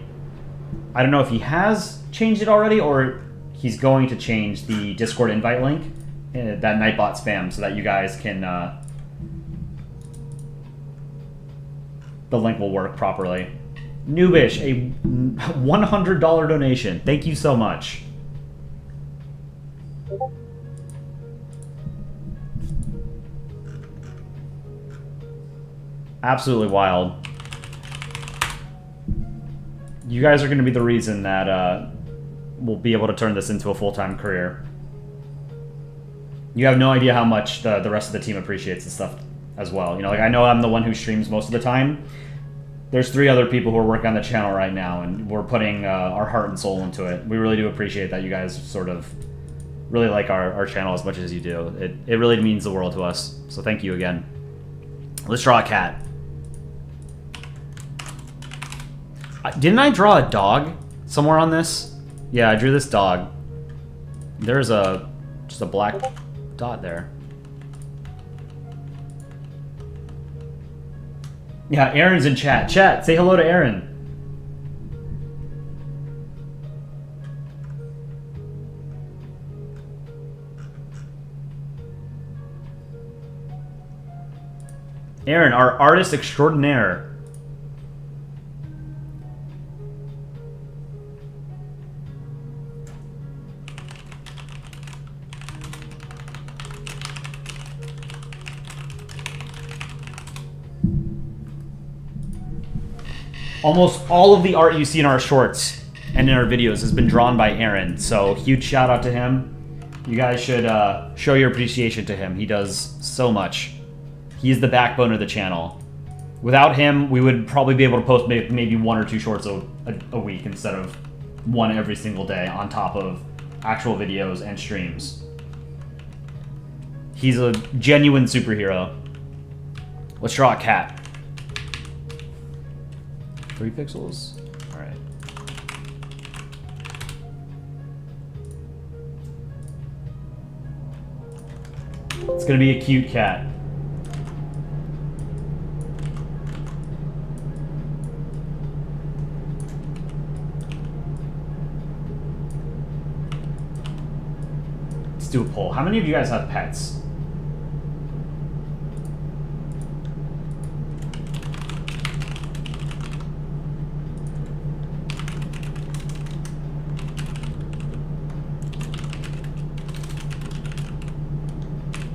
don't know if he has changed it already or he's going to change the Discord invite link, that Nightbot spam, so that you guys can, the link will work properly. Nubish, a $100 donation. Thank you so much. Absolutely wild. You guys are going to be the reason that we'll be able to turn this into a full-time career. You have no idea how much the rest of the team appreciates this stuff as well. You know, like I know I'm the one who streams most of the time. There's 3 other people who are working on the channel right now, and we're putting our heart and soul into it. We really do appreciate that you guys sort of really like our channel as much as you do. It really means the world to us. So thank you again. Let's draw a cat. Didn't I draw a dog somewhere on this? Yeah, I drew this dog. There's just a black dot there. Yeah, Aaron's in chat. Chat, say hello to Aaron. Aaron, our artist extraordinaire. Almost all of the art you see in our shorts and in our videos has been drawn by Aaron, so huge shout out to him. You guys should show your appreciation to him. He does so much. He's the backbone of the channel. Without him, we would probably be able to post maybe 1 or 2 shorts a week instead of 1 every single day on top of actual videos and streams. He's a genuine superhero. Let's draw a cat. 3 pixels? Alright. It's gonna be a cute cat. Let's do a poll. How many of you guys have pets?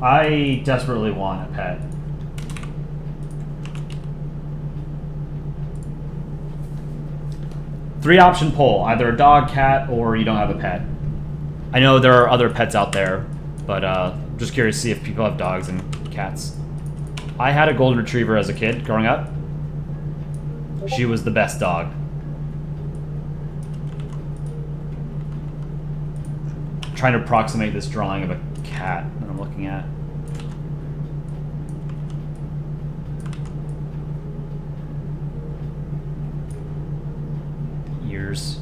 I desperately want a pet. Three-option poll. Either a dog, cat, or you don't have a pet. I know there are other pets out there, but I'm just curious to see if people have dogs and cats. I had a golden retriever as a kid growing up. She was the best dog. I'm trying to approximate this drawing of a cat that I'm looking at. Ears.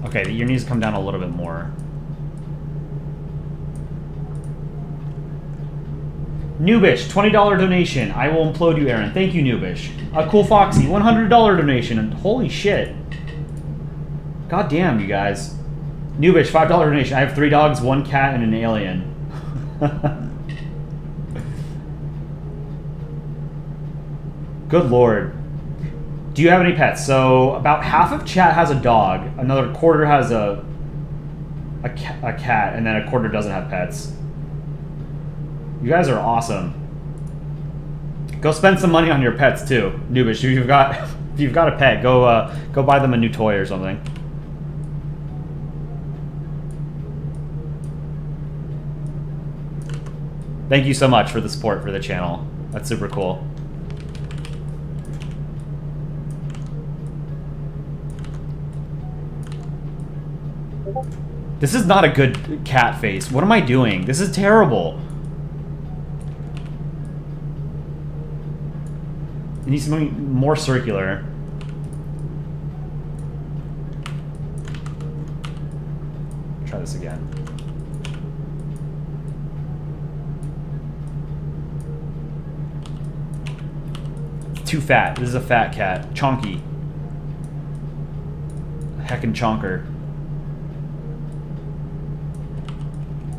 Okay, the ear needs to come down a little bit more. Noobish, $20 donation. I will implode you, Aaron. Thank you, Noobish. A Cool Foxy, $100 donation. And holy shit. God damn, you guys. Noobish, $5 donation. I have 3 dogs, 1 cat, and an alien. Good lord. Do you have any pets? So, about half of chat has a dog. Another quarter has a cat, and then a quarter doesn't have pets. You guys are awesome. Go spend some money on your pets too, Noobish. If you've got a pet, go buy them a new toy or something. Thank you so much for the support for the channel. That's super cool. This is not a good cat face. What am I doing? This is terrible. It needs something more circular. Try this again. It's too fat. This is a fat cat. Chonky. Heckin' chonker.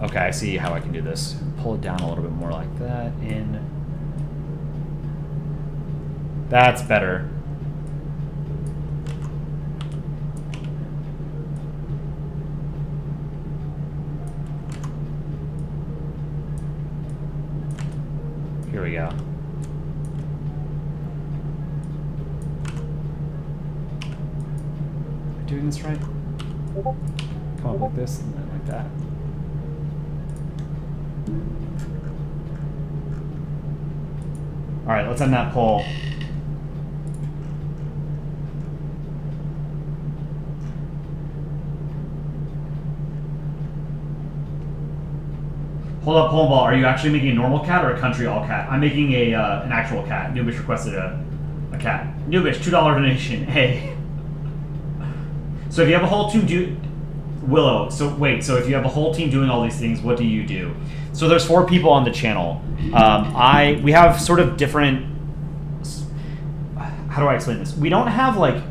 Okay, I see how I can do this. Pull it down a little bit more like that. In. That's better. Here we go. Am I doing this right? Come up like this and then like that. Alright, let's end that poll. Hold up, Polandball. Are you actually making a normal cat or a country all cat? I'm making a an actual cat. Noobish requested a cat. Noobish, $2 donation. Hey. So if you have a whole team Willow, so wait, so if you have a whole team doing all these things, what do you do? So there's 4 people on the channel. We have sort of different, how do I explain this? We don't have like,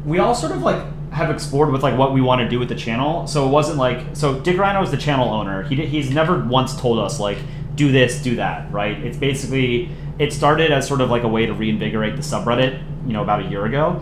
we all sort of like have explored with like what we want to do with the channel. So it wasn't like, so Dick Rhino is the channel owner. He's never once told us like, do this, do that, right? It's basically, it started as sort of like a way to reinvigorate the subreddit, you know, about a year ago,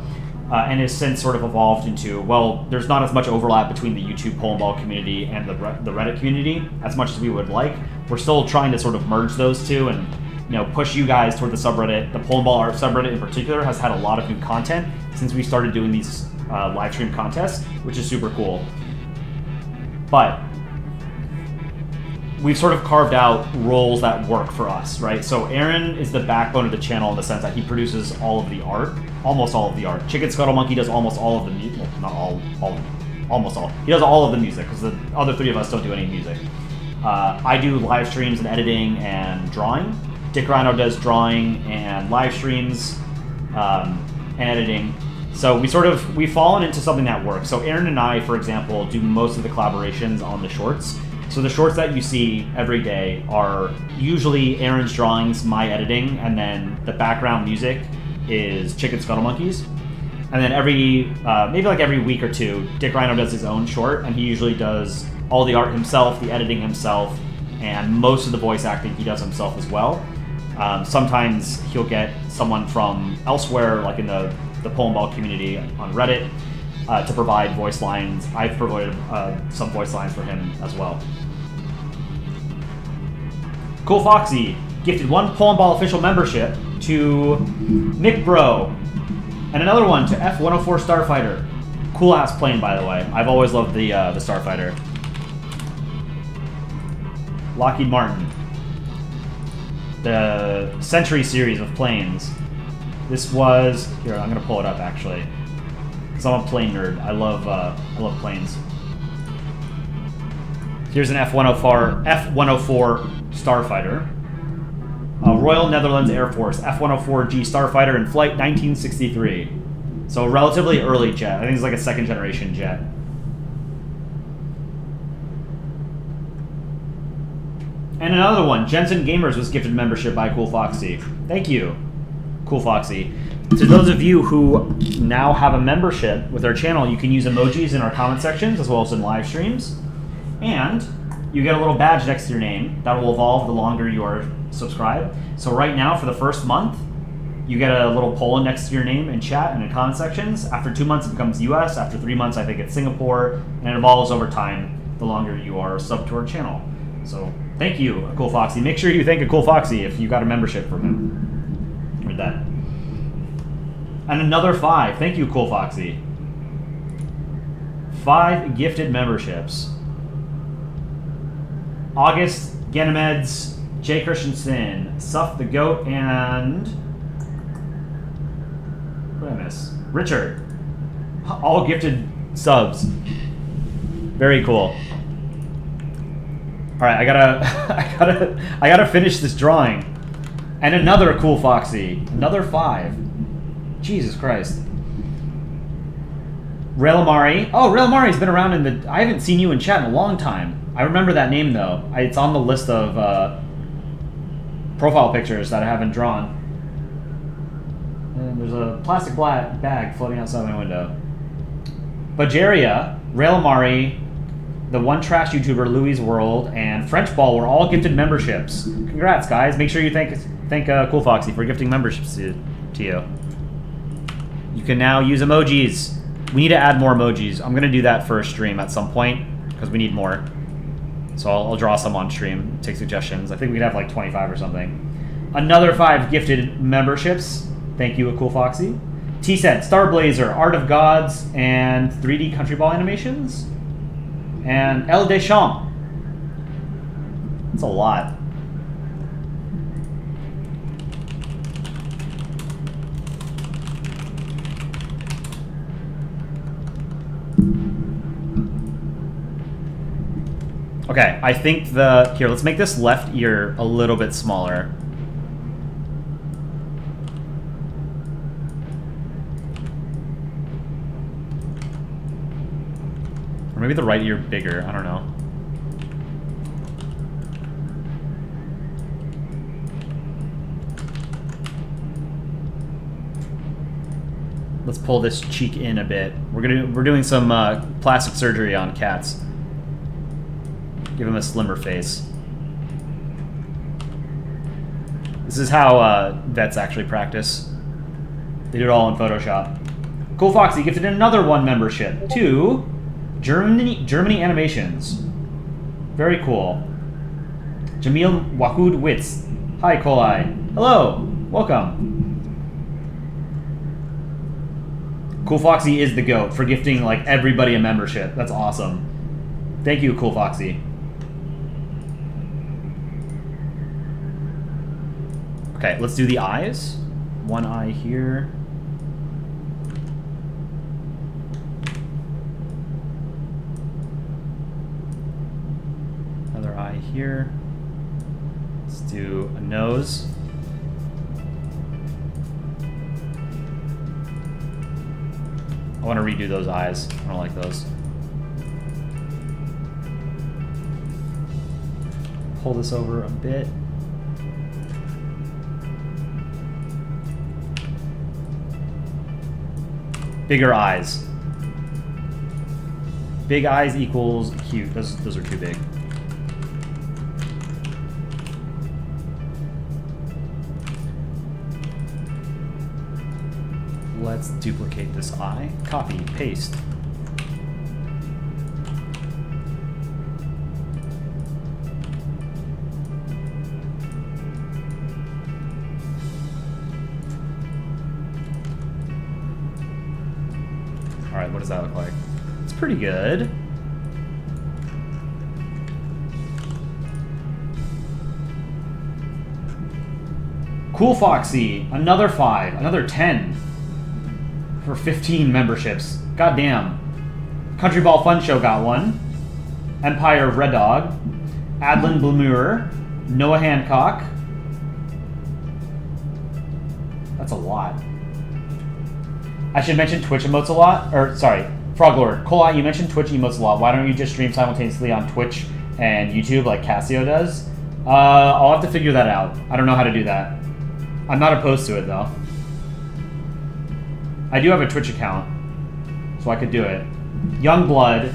and has since sort of evolved into, well, there's not as much overlap between the YouTube Polandball community and the Reddit community as much as we would like. We're still trying to sort of merge those two and, you know, push you guys toward the subreddit. The Polandball art subreddit in particular has had a lot of new content since we started doing these live stream contests, which is super cool. But we've sort of carved out roles that work for us, right? So Aaron is the backbone of the channel in the sense that he produces all of the art, almost all of the art. Chicken Scuttle Monkey does almost all of the music, well, not all, almost all. He does all of the music because the other 3 of us don't do any music. I do live streams and editing and drawing. Dick Rhino does drawing and live streams and editing. So we've fallen into something that works. So Aaron and I, for example, do most of the collaborations on the shorts. So the shorts that you see every day are usually Aaron's drawings, my editing, and then the background music is Chicken Scuttle Monkeys. And then maybe like every week or 2, Dick Rhino does his own short, and he usually does all the art himself, the editing himself, and most of the voice acting he does himself as well. Sometimes he'll get someone from elsewhere, like in the Polandball community on Reddit, to provide voice lines. I've provided some voice lines for him as well. Cool Foxy gifted 1 Polandball official membership to Nick Bro, and another one to F104 Starfighter. Cool ass plane, by the way. I've always loved the Starfighter. Lockheed Martin. The Century series of planes. This was here. I'm gonna pull it up actually, because I'm a plane nerd. I love planes. Here's an F104 Starfighter. Royal Netherlands Air Force F104G Starfighter in flight 1963. So a relatively early jet. I think it's like a 2nd generation jet. And another one, Jensen Gamers was gifted membership by Cool Foxy. Thank you, Cool Foxy. To those of you who now have a membership with our channel, you can use emojis in our comment sections as well as in live streams. And you get a little badge next to your name that will evolve the longer you are subscribed. So right now, for the first month, you get a little poll next to your name in chat and in comment sections. After 2 months, it becomes US. After 3 months, I think it's Singapore. And it evolves over time the longer you are subbed to our channel. So thank you, Cool Foxy. Make sure you thank a Cool Foxy if you got a membership from him. Read that. And another 5. Thank you, Cool Foxy. 5 gifted memberships. August, Ganymeds, Jay Christensen, Suff the Goat, and what did I miss? Richard. All gifted subs. Very cool. All right, I gotta finish this drawing. And another Cool Foxy. Another 5. Jesus Christ. Railmari. Oh, Railmari's been around I haven't seen you in chat in a long time. I remember that name though. It's on the list of profile pictures that I haven't drawn. And there's a plastic bag floating outside my window. Bajaria, Railmari, the One Trash YouTuber Louis World, and French Ball were all gifted memberships. Congrats, guys! Make sure you thank Cool Foxy for gifting memberships to you. You can now use emojis. We need to add more emojis. I'm gonna do that for a stream at some point because we need more. So I'll draw some on stream, take suggestions. I think we could have like 25 or something. Another 5 gifted memberships. Thank you, Cool Foxy. T-Set, Star Blazer, Art of Gods, and 3D Country Ball Animations. And El Deschamps. That's a lot. Okay, I think here, let's make this left ear a little bit smaller. Or maybe the right ear bigger, I don't know. Let's pull this cheek in a bit. We're doing some plastic surgery on cats. Give him a slimmer face. This is how vets actually practice. They do it all in Photoshop. Cool Foxy gifted another 1 membership to Germany Animations. Very cool. Jamil Wahud Witz. Hi, Kolai. Hello. Welcome. Cool Foxy is the GOAT for gifting like everybody a membership. That's awesome. Thank you, Cool Foxy. Okay, let's do the eyes. 1 eye here. Another eye here. Let's do a nose. I want to redo those eyes. I don't like those. Pull this over a bit. Bigger eyes. Big eyes equals cute. Those are too big. Let's duplicate this eye. Copy, paste. Alright, what does that look like? It's pretty good. Cool Foxy, another 5, another 10 for 15 memberships. Goddamn. Country Ball Fun Show got 1. Empire of Red Dog. Adlin Blumur. Noah Hancock. That's a lot. I should mention Twitch emotes a lot. Or, sorry, Froglord. Cola, you mentioned Twitch emotes a lot. Why don't you just stream simultaneously on Twitch and YouTube like Casio does? I'll have to figure that out. I don't know how to do that. I'm not opposed to it, though. I do have a Twitch account, so I could do it. Youngblood.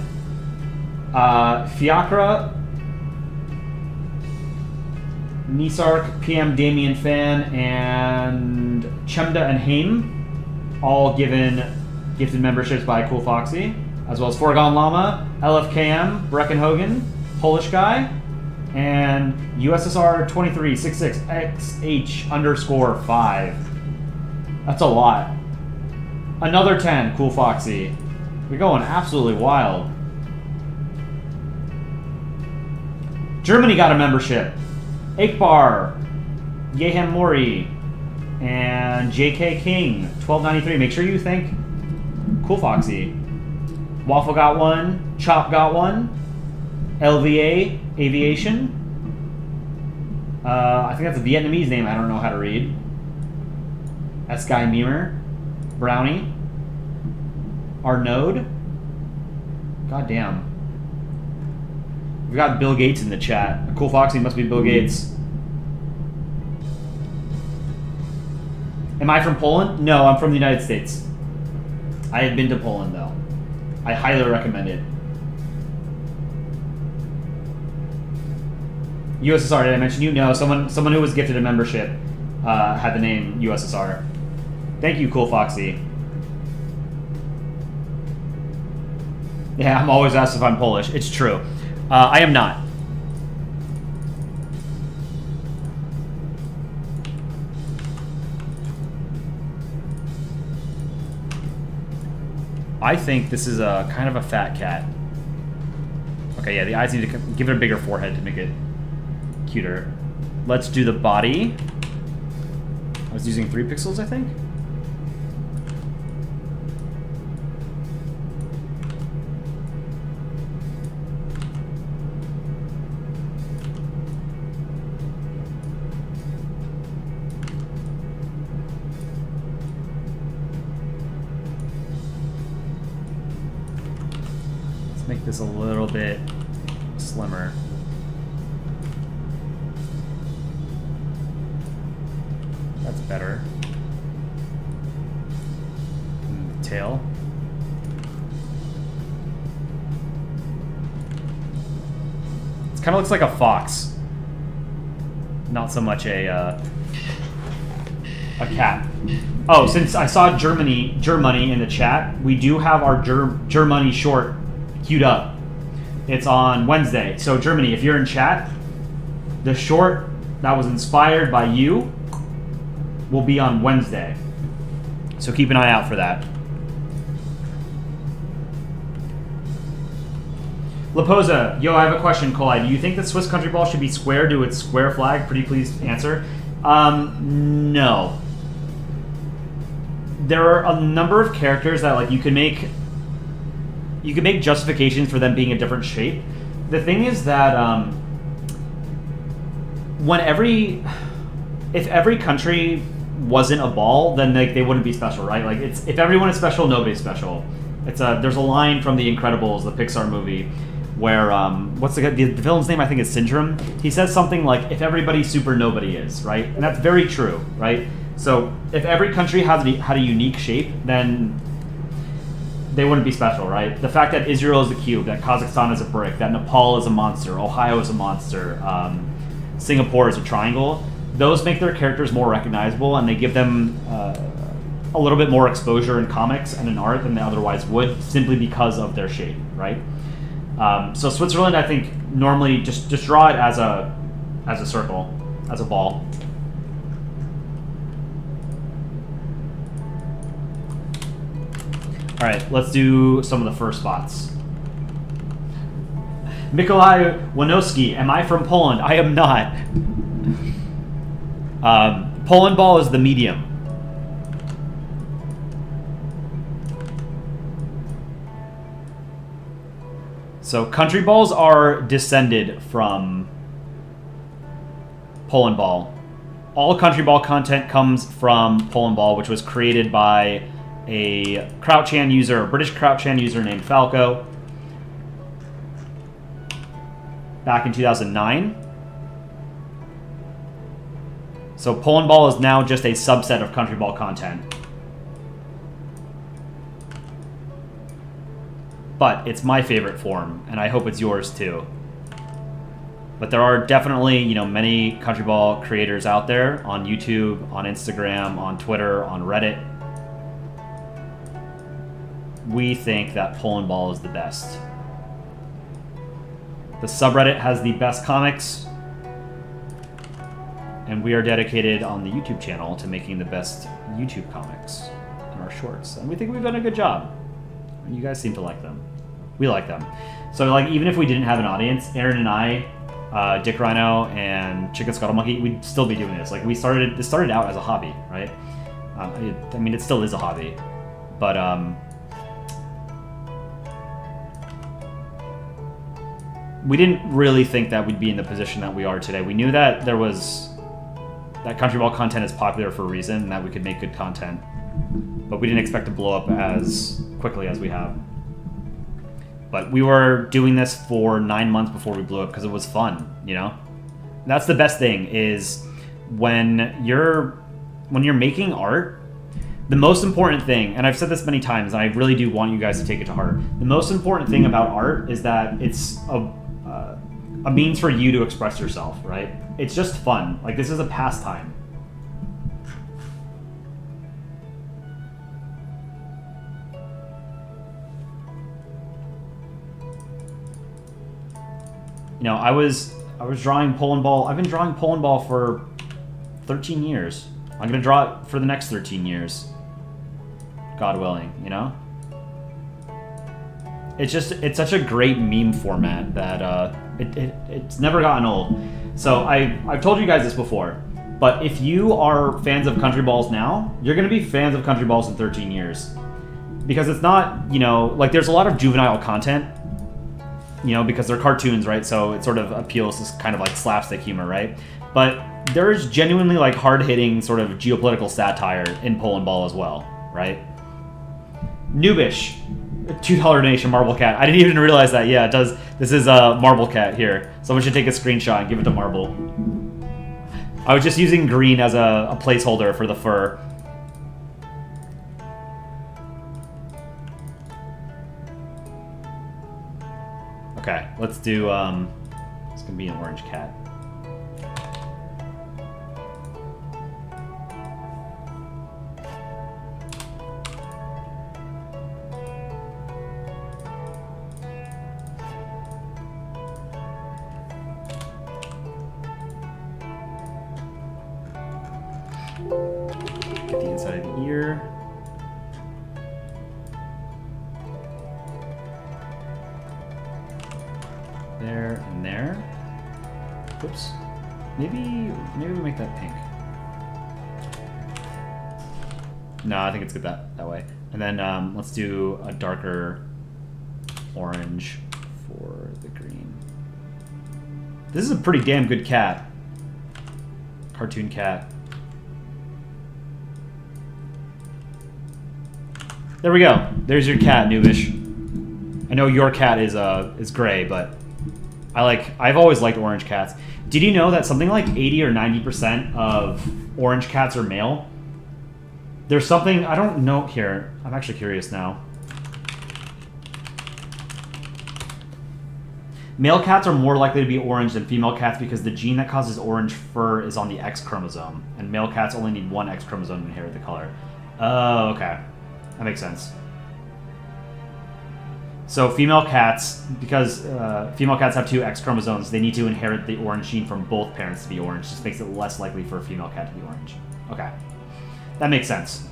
Fiacra. Nisark, PM Damien Fan, and Chemda and Haim. All given gifted memberships by Cool Foxy, as well as Foregone Llama, LFKM, Brecken Hogan, Polish Guy, and USSR 2366XH_5. That's a lot. Another 10, Cool Foxy. We're going absolutely wild. Germany got a membership. Akbar, Yehem Mori, and JK King, $12.93. Make sure you thank Cool Foxy. Waffle got 1. Chop got 1. LVA Aviation. I think that's a Vietnamese name I don't know how to read. That's Guy Memer. Brownie. Arnaud. God damn. We've got Bill Gates in the chat. Cool Foxy must be Bill Gates. Am I from Poland? No, I'm from the United States. I have been to Poland, though. I highly recommend it. USSR, did I mention you? No, someone who was gifted a membership had the name USSR. Thank you, Cool Foxy. Yeah, I'm always asked if I'm Polish. It's true. I am not. I think this is a kind of a fat cat. Okay, yeah, the eyes need to give it a bigger forehead to make it cuter. Let's do the body. I was using 3 pixels, I think. make this a little bit slimmer. That's better. And the tail. It kind of looks like a fox. Not so much a cat. Oh, since I saw Germany in the chat, we do have our Germany short queued up. It's on Wednesday. So Germany, if you're in chat, the short that was inspired by you will be on Wednesday. So keep an eye out for that. Laposa, yo, I have a question, Kolai. Do you think that Swiss country ball should be square to its square flag? Pretty please answer. No. There are a number of characters that like you can make justifications for them being a different shape. The thing is that if every country wasn't a ball, then they wouldn't be special, right? Like if everyone is special, nobody's special. There's a line from The Incredibles, the Pixar movie, where what's the villain's name? I think it's Syndrome. He says something like, "If everybody's super, nobody is," right? And that's very true, right? So if every country had a unique shape, then they wouldn't be special, right? The fact that Israel is a cube, that Kazakhstan is a brick, that Nepal is a monster, Ohio is a monster, Singapore is a triangle, those make their characters more recognizable, and they give them a little bit more exposure in comics and in art than they otherwise would, simply because of their shape, right? So Switzerland, I think, normally just draw it as a circle, as a ball. All right, let's do some of the first spots. Mikolaj Wanowski, am I from Poland? I am not. Polandball is the medium. So country balls are descended from Polandball. All country ball content comes from Polandball, which was created by a Crouchan user, a British Crouchan user named Falco, back in 2009. So Polandball is now just a subset of country ball content. But it's my favorite form, and I hope it's yours too. But there are definitely, many country ball creators out there on YouTube, on Instagram, on Twitter, on Reddit. We think that Polandball is the best. The subreddit has the best comics, and we are dedicated on the YouTube channel to making the best YouTube comics in our shorts. And we think we've done a good job. And you guys seem to like them. We like them. So even if we didn't have an audience, Aaron and I, Dick Rhino and Chicken Scuttle Monkey, we'd still be doing this. This started out as a hobby, right? It still is a hobby. But we didn't really think that we'd be in the position that we are today. We knew that that country ball content is popular for a reason, and that we could make good content. But we didn't expect to blow up as quickly as we have. But we were doing this for 9 months before we blew up because it was fun, That's the best thing is when you're making art, the most important thing, and I've said this many times, and I really do want you guys to take it to heart, the most important thing about art is that it's a means for you to express yourself, right? It's just fun. This is a pastime. I was drawing Polandball. I've been drawing Polandball for 13 years. I'm going to draw it for the next 13 years. God willing, It's such a great meme format that it's never gotten old. So I've told you guys this before, but if you are fans of country balls now, you're going to be fans of country balls in 13 years. Because it's not, there's a lot of juvenile content, because they're cartoons, right? So it sort of appeals to kind of slapstick humor, right? But there's genuinely hard-hitting sort of geopolitical satire in Polandball as well, right? Noobish. $2 donation, Marble Cat. I didn't even realize that. Yeah, it does. This is Marble Cat here. Someone should take a screenshot and give it to Marble. I was just using green as a placeholder for the fur. Okay, let's do, it's gonna be an orange cat. Get the inside of the ear. There and there. Oops. Maybe we make that pink. No, I think it's good that way. And then let's do a darker orange for the green. This is a pretty damn good cat. Cartoon cat. There we go. There's your cat, Noobish. I know your cat is gray, but I've always liked orange cats. Did you know that something like 80 or 90% of orange cats are male? There's something, I don't know here. I'm actually curious now. Male cats are more likely to be orange than female cats because the gene that causes orange fur is on the X chromosome, and male cats only need one X chromosome to inherit the color. Oh, okay. That makes sense. So female cats, because female cats have two X chromosomes, they need to inherit the orange gene from both parents to be orange. Just makes it less likely for a female cat to be orange. Okay. That makes sense.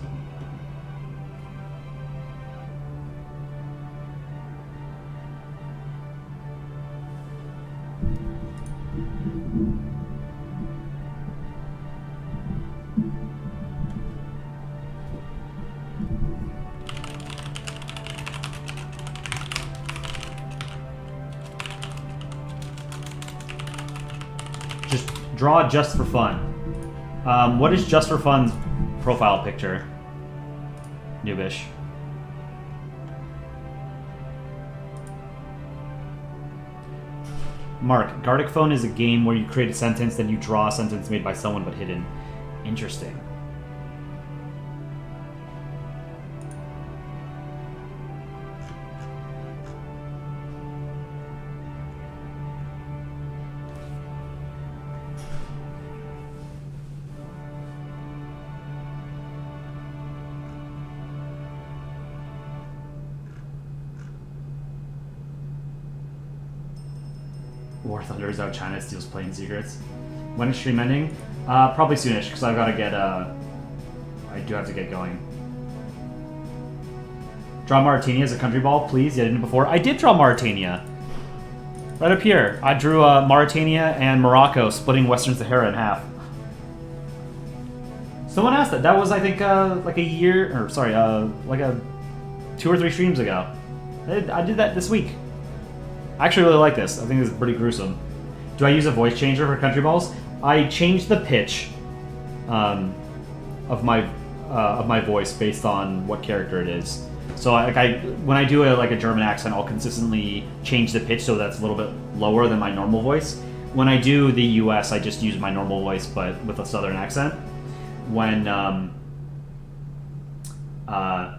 Draw just for fun. What is just for fun's profile picture? Noobish. Mark, Gartic Phone is a game where you create a sentence, then you draw a sentence made by someone but hidden. Interesting. War Thunder is out. China steals plane secrets. When is stream ending? Probably soonish, because I've got to get, I do have to get going. Draw Mauritania as a country ball, please. Yeah, I did it before. I did draw Mauritania. Right up here. I drew Mauritania and Morocco splitting Western Sahara in half. Someone asked that. That was, I think, like a year, or sorry, like 2 or 3 streams ago. I did that this week. I actually really like this. I think this is pretty gruesome. Do I use a voice changer for country balls? I changed the pitch of my voice based on what character it is. So when I do a German accent, I'll consistently change the pitch so that's a little bit lower than my normal voice. When I do the US, I just use my normal voice but with a southern accent. When I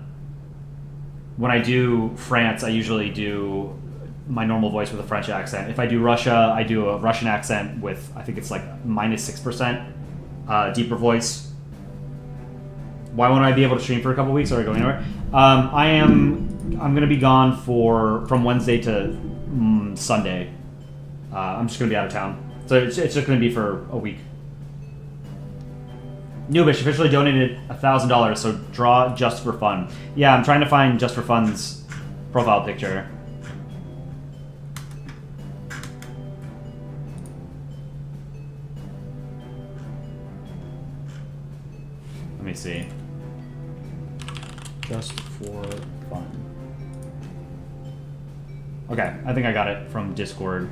do France, I usually do my normal voice with a French accent. If I do Russia, I do a Russian accent with, I think it's like -6% deeper voice. Why won't I be able to stream for a couple weeks or go anywhere? I'm going to be gone from Wednesday to Sunday. I'm just going to be out of town. So it's just going to be for a week. Noobish officially donated $1,000, so draw just for fun. Yeah, I'm trying to find just for fun's profile picture. Let me see. Just for fun. Okay, I think I got it from Discord.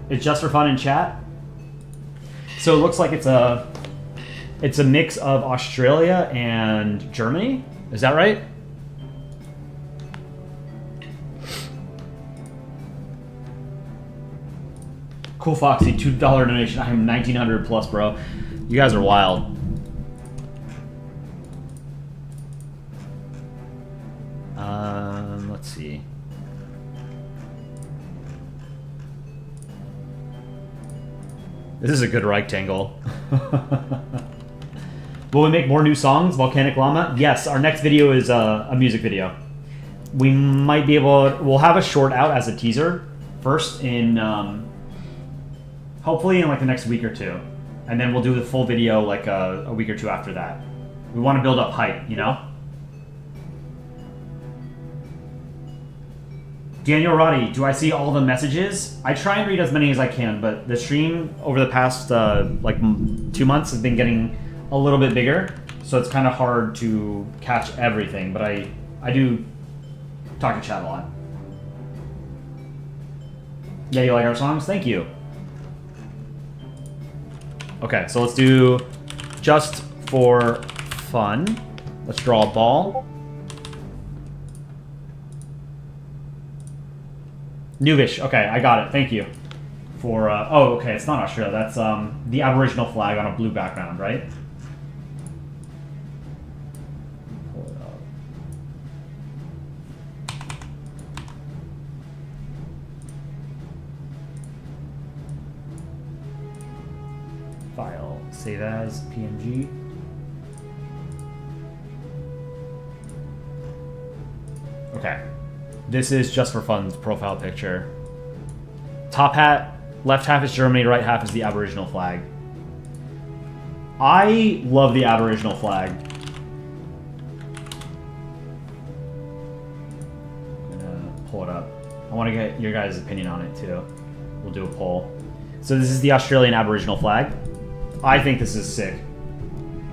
It's just for fun in chat. So it looks like it's a It's a mix of Australia and Germany. Is that right? Cool Foxy, $2 donation. I am 1900 plus, bro. You guys are wild. Let's see. This is a good rectangle. Will we make more new songs? Volcanic Llama? Yes, our next video is a music video. We might be able to, we'll have a short out as a teaser first in, hopefully in like the next week or two. And then we'll do the full video like a week or two after that. We want to build up hype, you know? Daniel Roddy, do I see all the messages? I try and read as many as I can, but the stream over the past like 2 months has been getting a little bit bigger, so it's kind of hard to catch everything, but I do talk to chat a lot. Yeah, you like our songs? Thank you. Okay, so let's do just for fun. Let's draw a ball. Nubish, okay, I got it. Thank you. For, oh, okay, it's not Australia. That's the Aboriginal flag on a blue background, right? Pull it up. File, save as, PNG. Okay. This is just for fun's profile picture. Top hat, left half is Germany, right half is the Aboriginal flag. I love the Aboriginal flag. I'm gonna pull it up. I want to get your guys' opinion on it too. We'll do a poll. So this is the Australian Aboriginal flag. I think this is sick.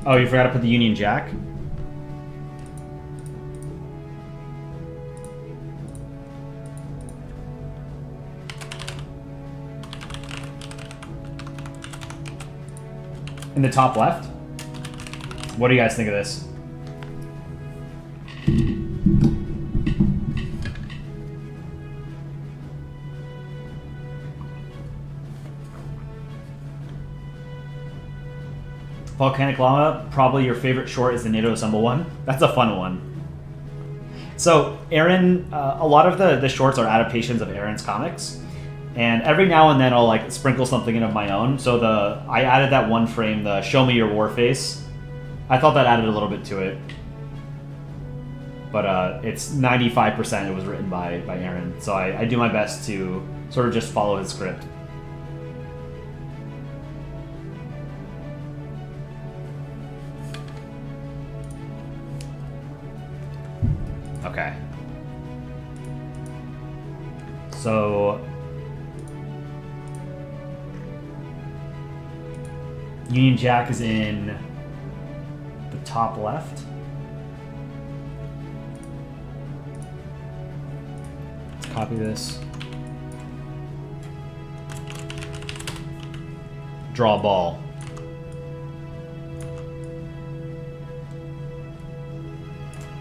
Oh, you forgot to put the Union Jack? In the top left? What do you guys think of this? Volcanic Llama, probably your favorite short is the NATO Assemble one. That's a fun one. So Aaron, a lot of the shorts are adaptations of Aaron's comics. And every now and then I'll like sprinkle something in of my own. So I added that one frame, the Show Me Your War Face. I thought that added a little bit to it. But it's 95% it was written by Aaron. So I do my best to sort of just follow his script. Okay. So Union Jack is in the top left. Let's copy this. Draw a ball.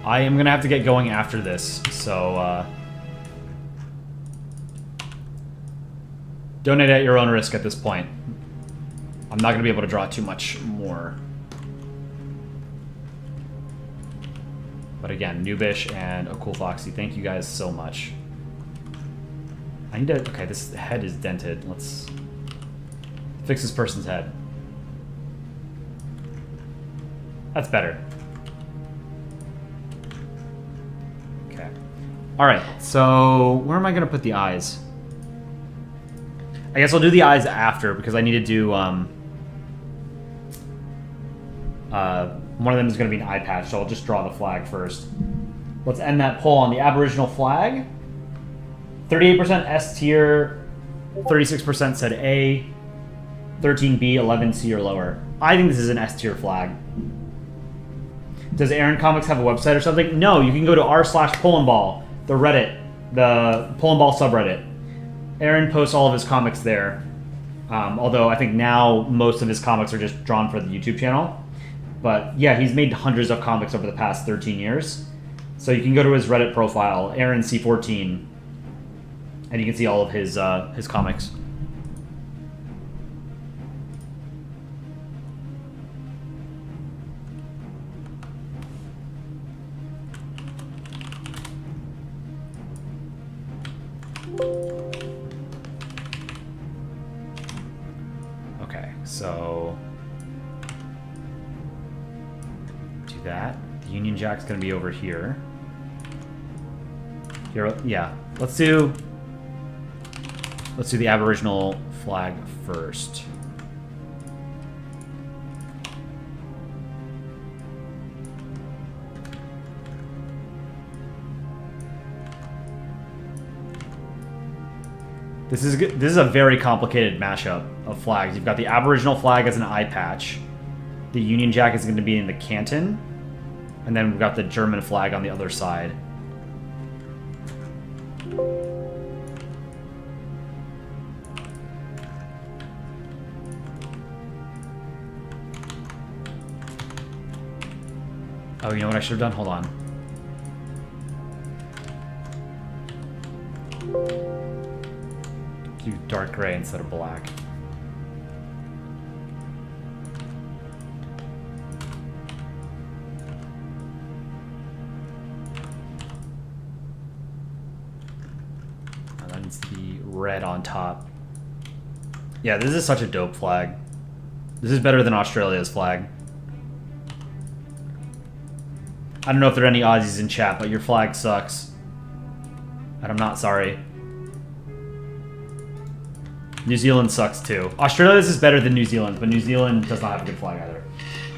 I am going to have to get going after this, so donate at your own risk at this point. I'm not going to be able to draw too much more. But again, Nubish and A Cool Foxy, thank you guys so much. I need to... Okay, this head is dented. Let's fix this person's head. That's better. Okay. Alright, so where am I going to put the eyes? I guess I'll do the eyes after because I need to do... one of them is going to be an eye patch, so I'll just draw the flag first. Let's end that poll on the Aboriginal flag. 38% S tier, 36% said A, 13B, 11 C or lower. I think this is an S tier flag. Does Aaron Comics have a website or something? No, you can go to r/Polandball, the Reddit, the Polandball subreddit. Aaron posts all of his comics there. Although I think now most of his comics are just drawn for the YouTube channel. But yeah, he's made hundreds of comics over the past 13 years. So you can go to his Reddit profile, Aaron C14, and you can see all of his comics. Okay, so do that. The Union Jack's gonna be over here. Here, yeah. Let's do the Aboriginal flag first. This is a very complicated mashup of flags. You've got the Aboriginal flag as an eye patch. The Union Jack is going to be in the canton. And then we've got the German flag on the other side. Oh, you know what I should have done? Hold on. Do dark gray instead of black. And that needs to be red on top. Yeah, this is such a dope flag. This is better than Australia's flag. I don't know if there are any Aussies in chat, but your flag sucks. And I'm not sorry. New Zealand sucks too. Australia's is better than New Zealand, but New Zealand does not have a good flag either.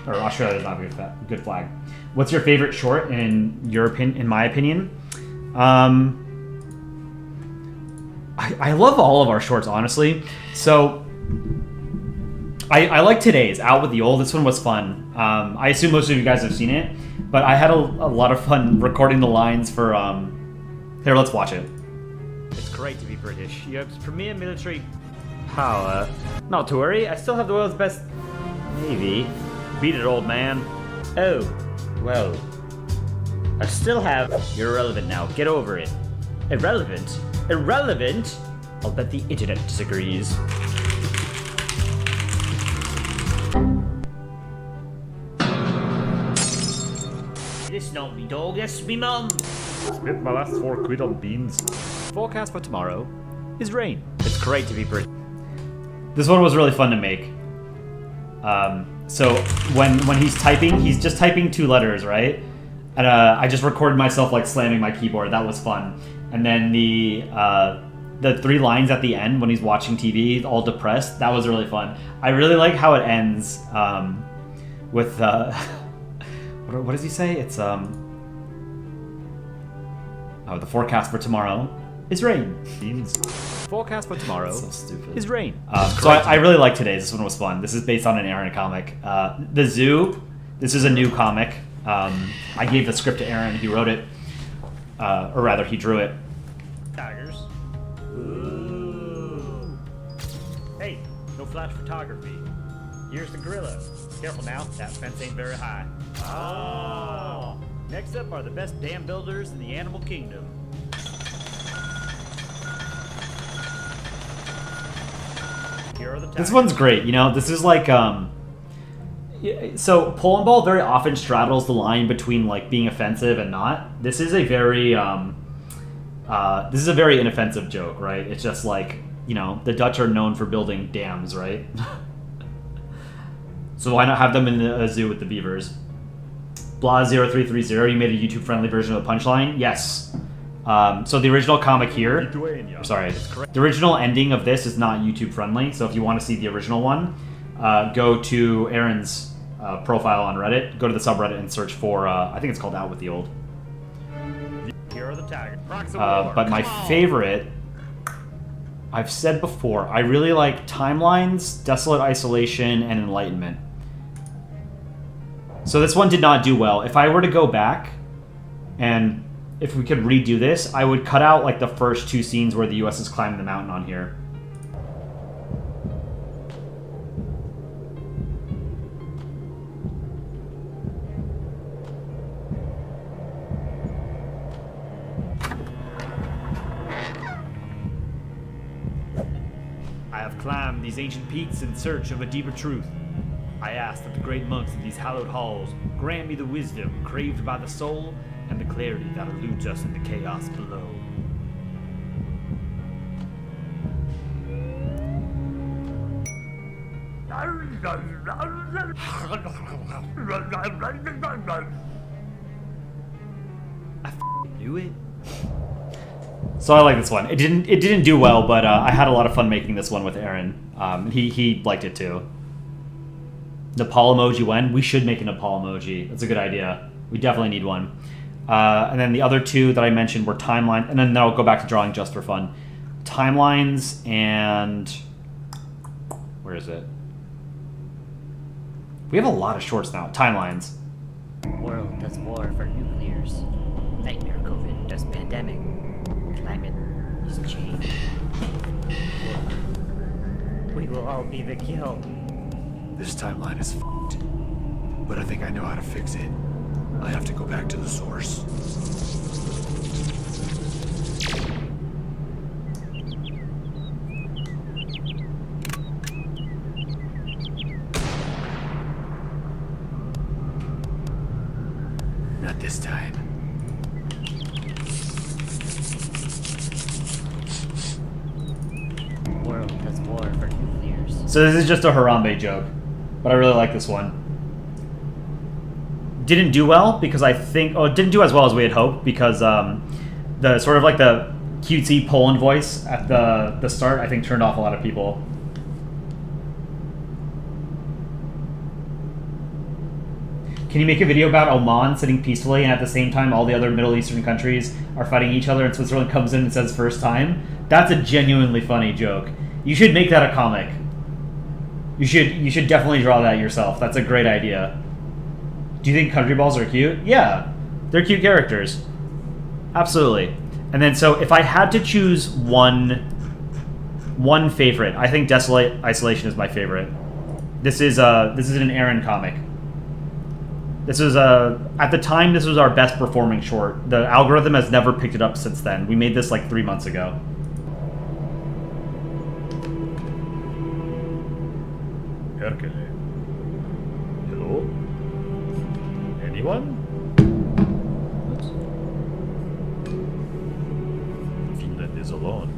Or Australia does not have a good flag. What's your favorite short in your opinion? In my opinion, I love all of our shorts, honestly. So I like today's Out with the Old. This one was fun. I assume most of you guys have seen it, but I had a lot of fun recording the lines for. Here, let's watch it. It's great to be British. You have premier military power. Not to worry, I still have the world's best navy. Beat it, old man. Oh, well. I still have... You're irrelevant now. Get over it. Irrelevant? Irrelevant? I'll bet the internet disagrees. This not me dog, that's me mum. Spent my last 4 quid on beans. Forecast for tomorrow is rain. It's great to be British. This one was really fun to make. So when he's typing, he's just typing 2 letters, right? And I just recorded myself like slamming my keyboard. That was fun. And then the 3 lines at the end when he's watching TV, all depressed. That was really fun. I really like how it ends with what does he say? It's the forecast for tomorrow is rain. Forecast for tomorrow so stupid. Is rain. So I really like today's. This one was fun. This is based on an Aaron comic. The Zoo. This is a new comic. I gave the script to Aaron. He wrote it, or rather, he drew it. Tigers. Ooh. Hey, no flash photography. Here's the gorilla. Careful now, that fence ain't very high. Oh. Next up are the best dam builders in the animal kingdom. Here are the tigers. This one's great. You know, this is like so Polandball very often straddles the line between like being offensive and not. This is a very inoffensive joke, right? It's just like, you know, the Dutch are known for building dams, right? So why not have them in a zoo with the beavers? Blah0330, you made a YouTube-friendly version of the punchline? Yes. So the original comic here... Sorry. The original ending of this is not YouTube-friendly, so if you want to see the original one, go to Aaron's profile on Reddit, go to the subreddit and search for, I think it's called Out with the Old. Here are the tags. But my favorite... I've said before, I really like Timelines, Desolate Isolation, and Enlightenment. So this one did not do well. If I were to go back, and if we could redo this, I would cut out like the first 2 scenes where the US is climbing the mountain on here. climb these ancient peaks in search of a deeper truth. I ask that the great monks of these hallowed halls grant me the wisdom craved by the soul and the clarity that eludes us in the chaos below. I knew it. So I like this one. It didn't do well, but I had a lot of fun making this one with Aaron. He liked it too. Nepal emoji when? We should make a Nepal emoji. That's a good idea. We definitely need one. And then the other two that I mentioned were timeline, and then I'll go back to drawing just for fun. Timelines and where is it? We have a lot of shorts now. Timelines. World does war for nuclears. Nightmare COVID does pandemic. Climate is change. We will all be the kill. This timeline is f***ed, but I think I know how to fix it. I have to go back to the source. Not this time. World does war for nuclears. So this is just a Harambe joke, but I really like this one. Didn't do well because I think, it didn't do as well as we had hoped because the sort of like the cutesy Poland voice at the start I think turned off a lot of people. Can you make a video about Oman sitting peacefully and at the same time all the other Middle Eastern countries are fighting each other and Switzerland comes in and says first time? That's a genuinely funny joke. You should make that a comic. You should definitely draw that yourself. That's a great idea. Do you think country balls are cute? Yeah, they're cute characters. Absolutely. And then so if I had to choose one favorite, I think Desolate Isolation is my favorite. This is an Aaron comic. This was at the time this was our best performing short. The algorithm has never picked it up since then. We made this like 3 months ago. Hercule. Hello? Anyone? Finland is alone.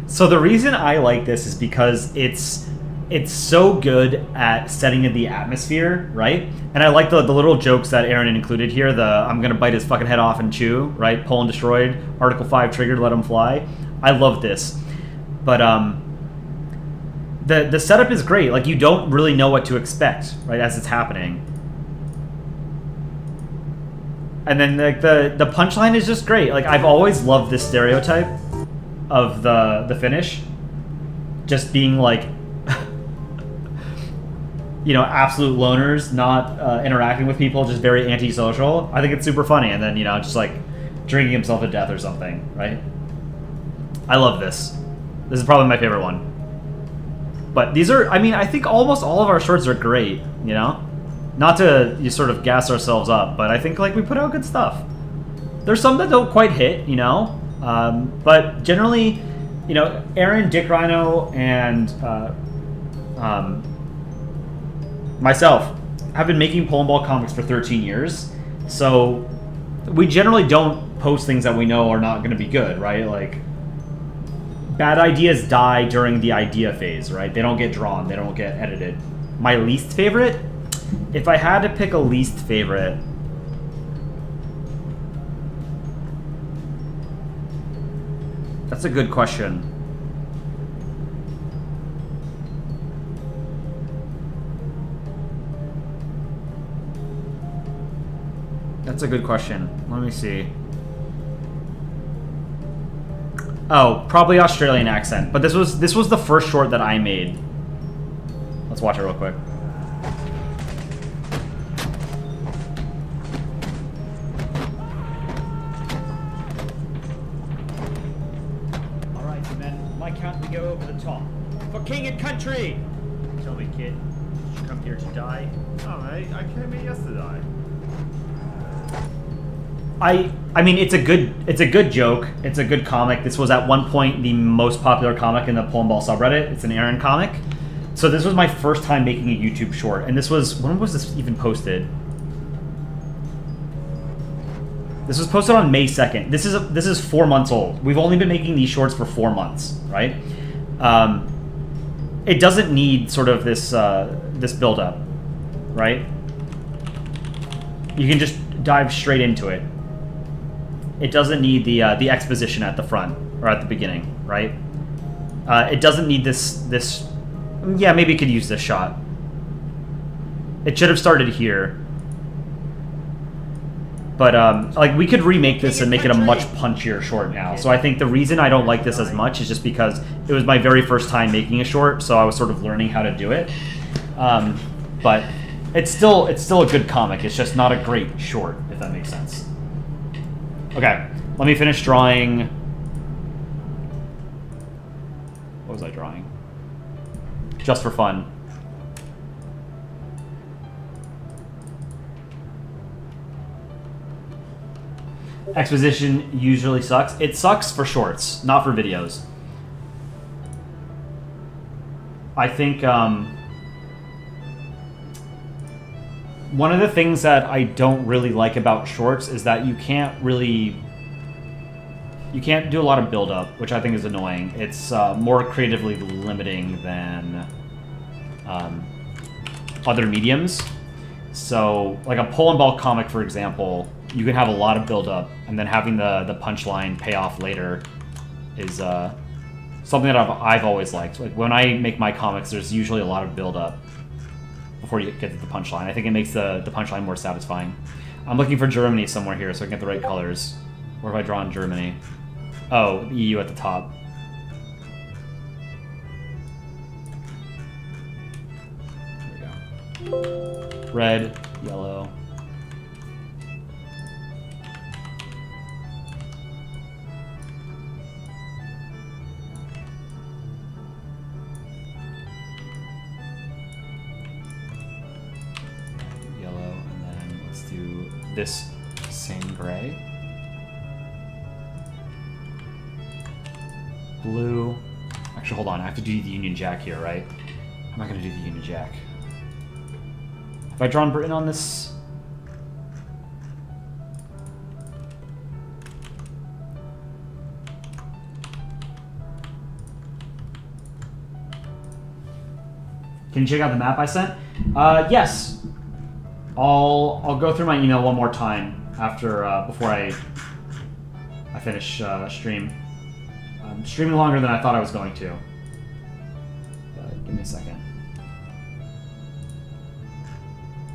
So the reason I like this is because it's so good at setting in the atmosphere, right? And I like the little jokes that Aaron included here. The I'm gonna bite his fucking head off and chew, right? Poland destroyed. Article 5 triggered. Let him fly. I love this, but the setup is great. Like you don't really know what to expect, right, as it's happening. And then like the punchline is just great. Like I've always loved this stereotype of the Finnish just being like absolute loners, not interacting with people, just very antisocial. I think it's super funny. And then just like drinking himself to death or something, right? I love this. This is probably my favorite one. But these are, I think almost all of our shorts are great, Not to sort of gas ourselves up, but I think like we put out good stuff. There's some that don't quite hit, but generally, Aaron, Dick Rhino, and myself have been making Polandball comics for 13 years, so we generally don't post things that we know are not going to be good, right? Like, bad ideas die during the idea phase, right? They don't get drawn, they don't get edited. My least favorite? If I had to pick a least favorite, that's a good question. That's a good question. Let me see. Oh, probably Australian accent. But this was the first short that I made. Let's watch it real quick. All right, men. My count, we go over the top. For king and country. Tell me, kid, did you come here to die? No, mate. I came here yesterday. I mean, it's a good joke. It's a good comic. This was at one point the most popular comic in the Polandball subreddit. It's an Aaron comic. So this was my first time making a YouTube short, and this was, when was this even posted? This was posted on May 2nd. This is 4 months old. We've only been making these shorts for 4 months, right? It doesn't need sort of this this build up, right? You can just dive straight into it. It doesn't need the exposition at the front or at the beginning, right? It doesn't need this. Yeah, maybe it could use this shot. It should have started here. But like, we could remake this and make it a much punchier short now. So I think the reason I don't like this as much is just because it was my very first time making a short, so I was sort of learning how to do it. But it's still a good comic. It's just not a great short, if that makes sense. Okay, let me finish drawing. What was I drawing? Just for fun. Exposition usually sucks. It sucks for shorts, not for videos. I think one of the things that I don't really like about shorts is that you can't do a lot of build-up, which I think is annoying. It's more creatively limiting than other mediums. So, like a Polandball comic, for example, you can have a lot of build-up, and then having the punchline pay off later is something that I've always liked. Like, when I make my comics, there's usually a lot of build-up before you get to the punchline. I think it makes the punchline more satisfying. I'm looking for Germany somewhere here so I can get the right colors. Where have I drawn Germany? Oh, EU at the top. There we go. Red, yellow. This same gray. Blue. Actually, hold on. I have to do the Union Jack here, right? I'm not going to do the Union Jack. Have I drawn Britain on this? Can you check out the map I sent? Yes. I'll go through my email one more time after before I finish stream. I'm streaming longer than I thought I was going to. But give me a second.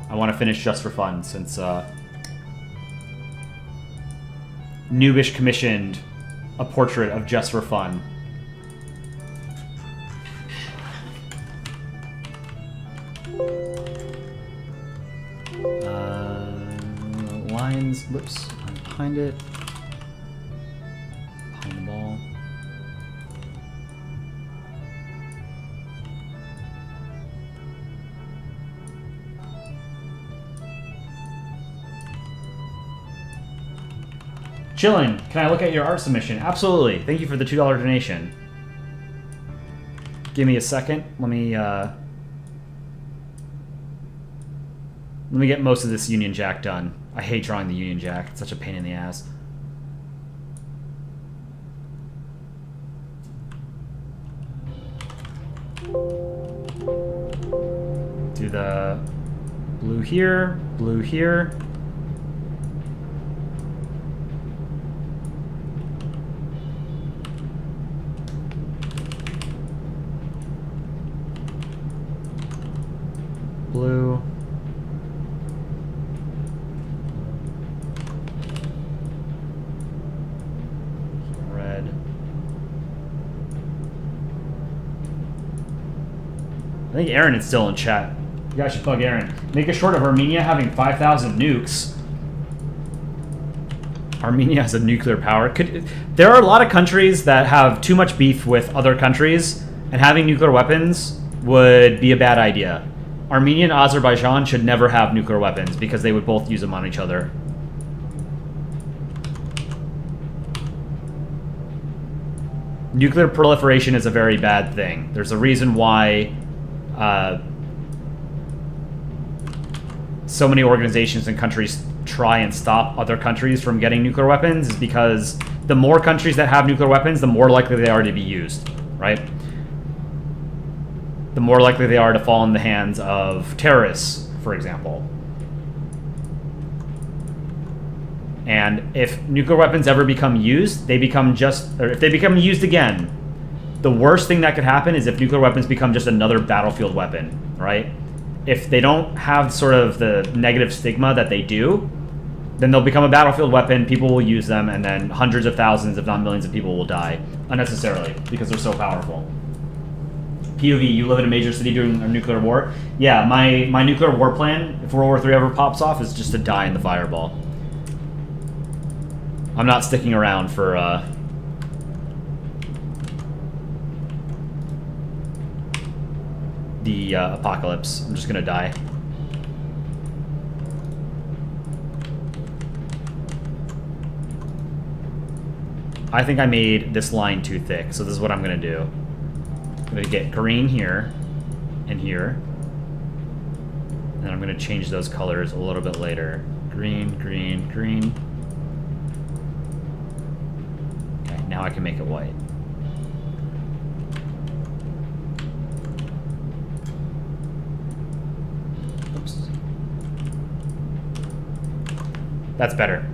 I want to finish just for fun since Noobish commissioned a portrait of Just for Fun. Lines, whoops, behind it. Behind the ball. Chillin', can I look at your art submission? Absolutely. Thank you for the $2 donation. Give me a second. Let me get most of this Union Jack done. I hate drawing the Union Jack. It's such a pain in the ass. Do the blue here, blue here. Blue. I think Aaron is still in chat. You guys should bug Aaron. Make a short of Armenia having 5,000 nukes. Armenia has a nuclear power. There are a lot of countries that have too much beef with other countries, and having nuclear weapons would be a bad idea. Armenia and Azerbaijan should never have nuclear weapons because they would both use them on each other. nuclear proliferation is a very bad thing. There's a reason why so many organizations and countries try and stop other countries from getting nuclear weapons, is because the more countries that have nuclear weapons, the more likely they are to be used, right? The more likely they are to fall in the hands of terrorists, for example. And if nuclear weapons ever become used, they become just, or if they become used again, the worst thing that could happen is if nuclear weapons become just another battlefield weapon, right? If they don't have sort of the negative stigma that they do, then they'll become a battlefield weapon, people will use them, and then hundreds of thousands, if not millions of people will die unnecessarily because they're so powerful. POV, you live in a major city during a nuclear war? Yeah, my nuclear war plan, if World War III ever pops off, is just to die in the fireball. I'm not sticking around for, the apocalypse. I'm just gonna die. I think I made this line too thick, so this is what I'm gonna do. I'm gonna get green here and here. And I'm gonna change those colors a little bit later. Green, green, green. Okay, now I can make it white. Oops. That's better.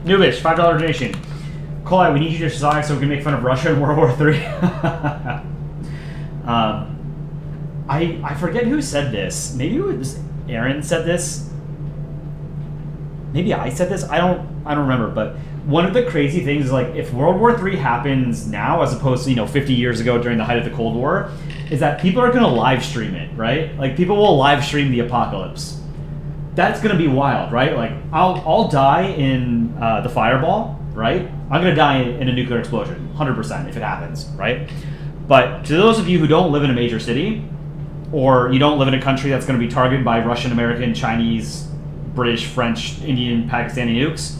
Nubish, $5 donation. Kolai, we need you to survive so we can make fun of Russia in World War III. I forget who said this. Maybe it was Aaron said this. Maybe I said this. I don't remember. But one of the crazy things is, like, if World War III happens now, as opposed to 50 years ago during the height of the Cold War, is that people are going to live stream it, right? Like, people will live stream the apocalypse. That's gonna be wild, right? Like, I'll die in the fireball, right? I'm gonna die in a nuclear explosion, 100% if it happens, right? But to those of you who don't live in a major city, or you don't live in a country that's gonna be targeted by Russian, American, Chinese, British, French, Indian, Pakistani nukes,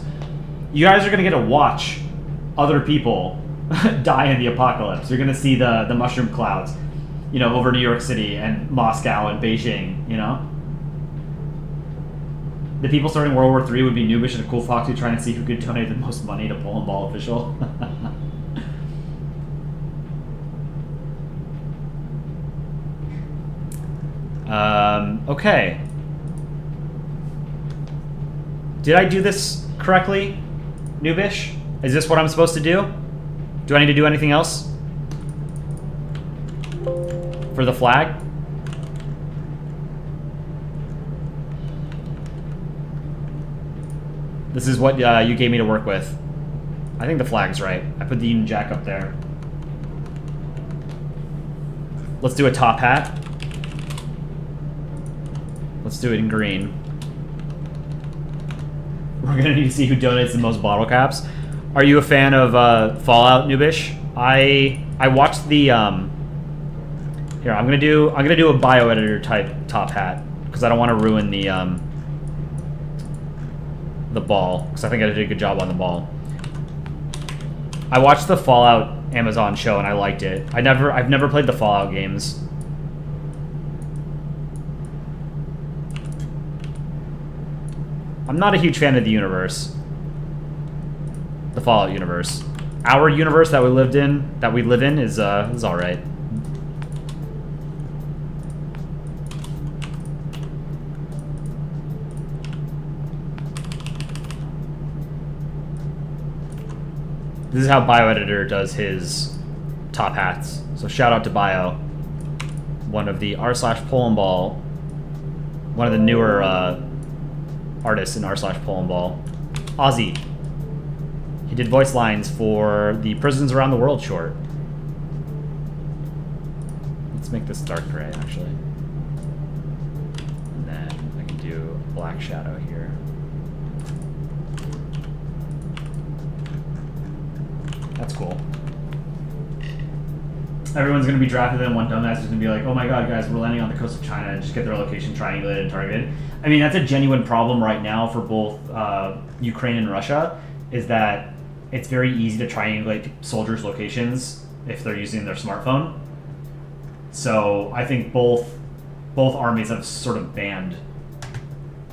you guys are gonna get to watch other people die in the apocalypse. You're gonna see the mushroom clouds, over New York City and Moscow and Beijing, The people starting World War III would be Nubish and a Cool Foxy trying to see who could donate the most money to Polandball official. Okay. Did I do this correctly, Nubish? Is this what I'm supposed to do? Do I need to do anything else? For the flag? This is what you gave me to work with. I think the flag's right. I put the Union Jack up there. Let's do a top hat. Let's do it in green. We're gonna need to see who donates the most bottle caps. Are you a fan of Fallout, Nubish? I watched the here. I'm gonna do a bioeditor type top hat because I don't want to ruin the ball, because I think I did a good job on the ball. I watched the Fallout Amazon show and I liked it. I've never played the Fallout games. I'm not a huge fan of the universe. The Fallout universe. Our universe that we live in is alright. This is how BioEditor does his top hats. So shout out to Bio, one of the r/Polandball, one of the newer artists in r/Polandball. Ozzy. He did voice lines for the Prisons Around the World short. Let's make this dark gray, actually. And then I can do a black shadow here. That's cool. Everyone's going to be drafted, and one dumbass is going to be like, oh my god, guys, we're landing on the coast of China, and just get their location triangulated and targeted. I mean, that's a genuine problem right now for both Ukraine and Russia, is that it's very easy to triangulate soldiers' locations if they're using their smartphone. So I think both armies have sort of banned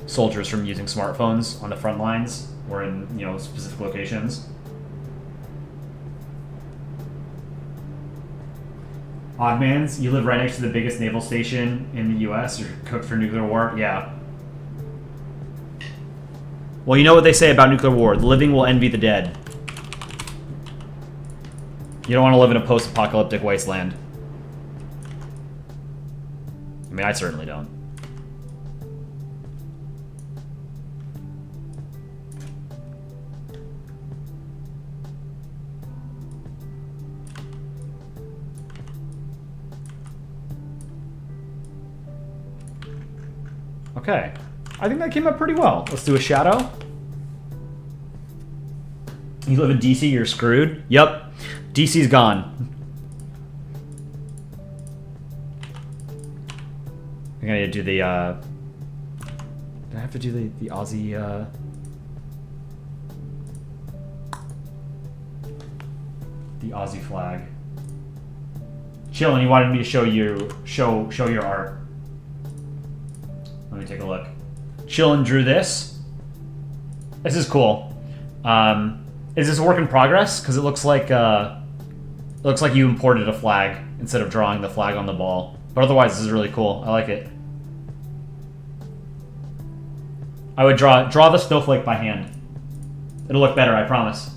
soldiers from using smartphones on the front lines or in, you know, specific locations. Oddmans, you live right next to the biggest naval station in the U.S. You're cooked for nuclear war? Yeah. Well, you know what they say about nuclear war. The living will envy the dead. You don't want to live in a post-apocalyptic wasteland. I mean, I certainly don't. Okay. I think that came up pretty well. Let's do a shadow. You live in DC, you're screwed. Yep. DC's gone. I'm gonna do the, do I have to do the Aussie, the Aussie flag? Chillin', you wanted me to show your art. Let me take a look. Chillin' drew this. This is cool. Is this a work in progress? Because it looks like you imported a flag instead of drawing the flag on the ball. But otherwise, this is really cool. I like it. I would draw the snowflake by hand. It'll look better, I promise.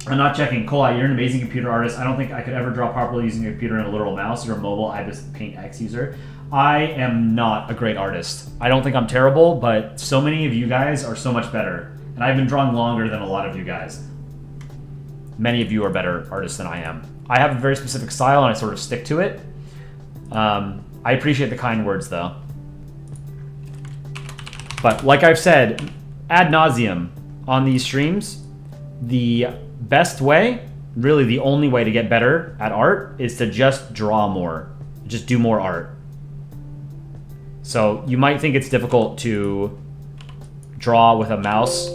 I'm not checking. Kolai, you're an amazing computer artist. I don't think I could ever draw properly using a computer and a literal mouse. You're a mobile IBIS Paint X user. I am not a great artist. I don't think I'm terrible, but so many of you guys are so much better. And I've been drawing longer than a lot of you guys. Many of you are better artists than I am. I have a very specific style and I sort of stick to it. I appreciate the kind words though. But like I've said ad nauseum on these streams, the best way, really the only way to get better at art is to just draw more. Just do more art. So you might think it's difficult to draw with a mouse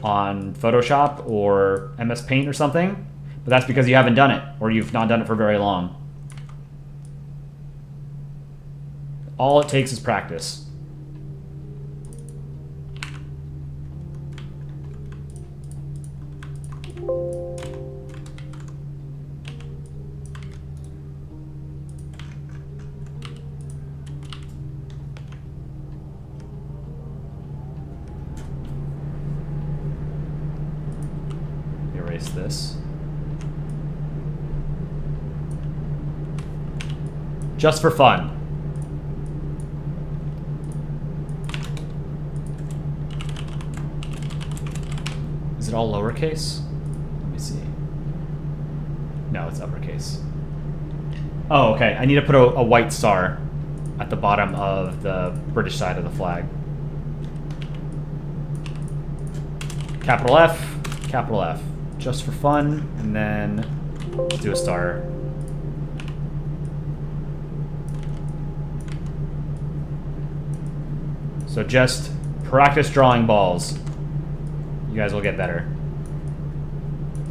on Photoshop or MS Paint or something, but that's because you haven't done it or you've not done it for very long. All it takes is practice. Erase this. Just for fun. Is it all lowercase? Let me see. No, it's uppercase. Oh, okay. I need to put a white star at the bottom of the British side of the flag. Capital F, capital F. Just for fun, and then let's do a star. So just practice drawing balls. You guys will get better.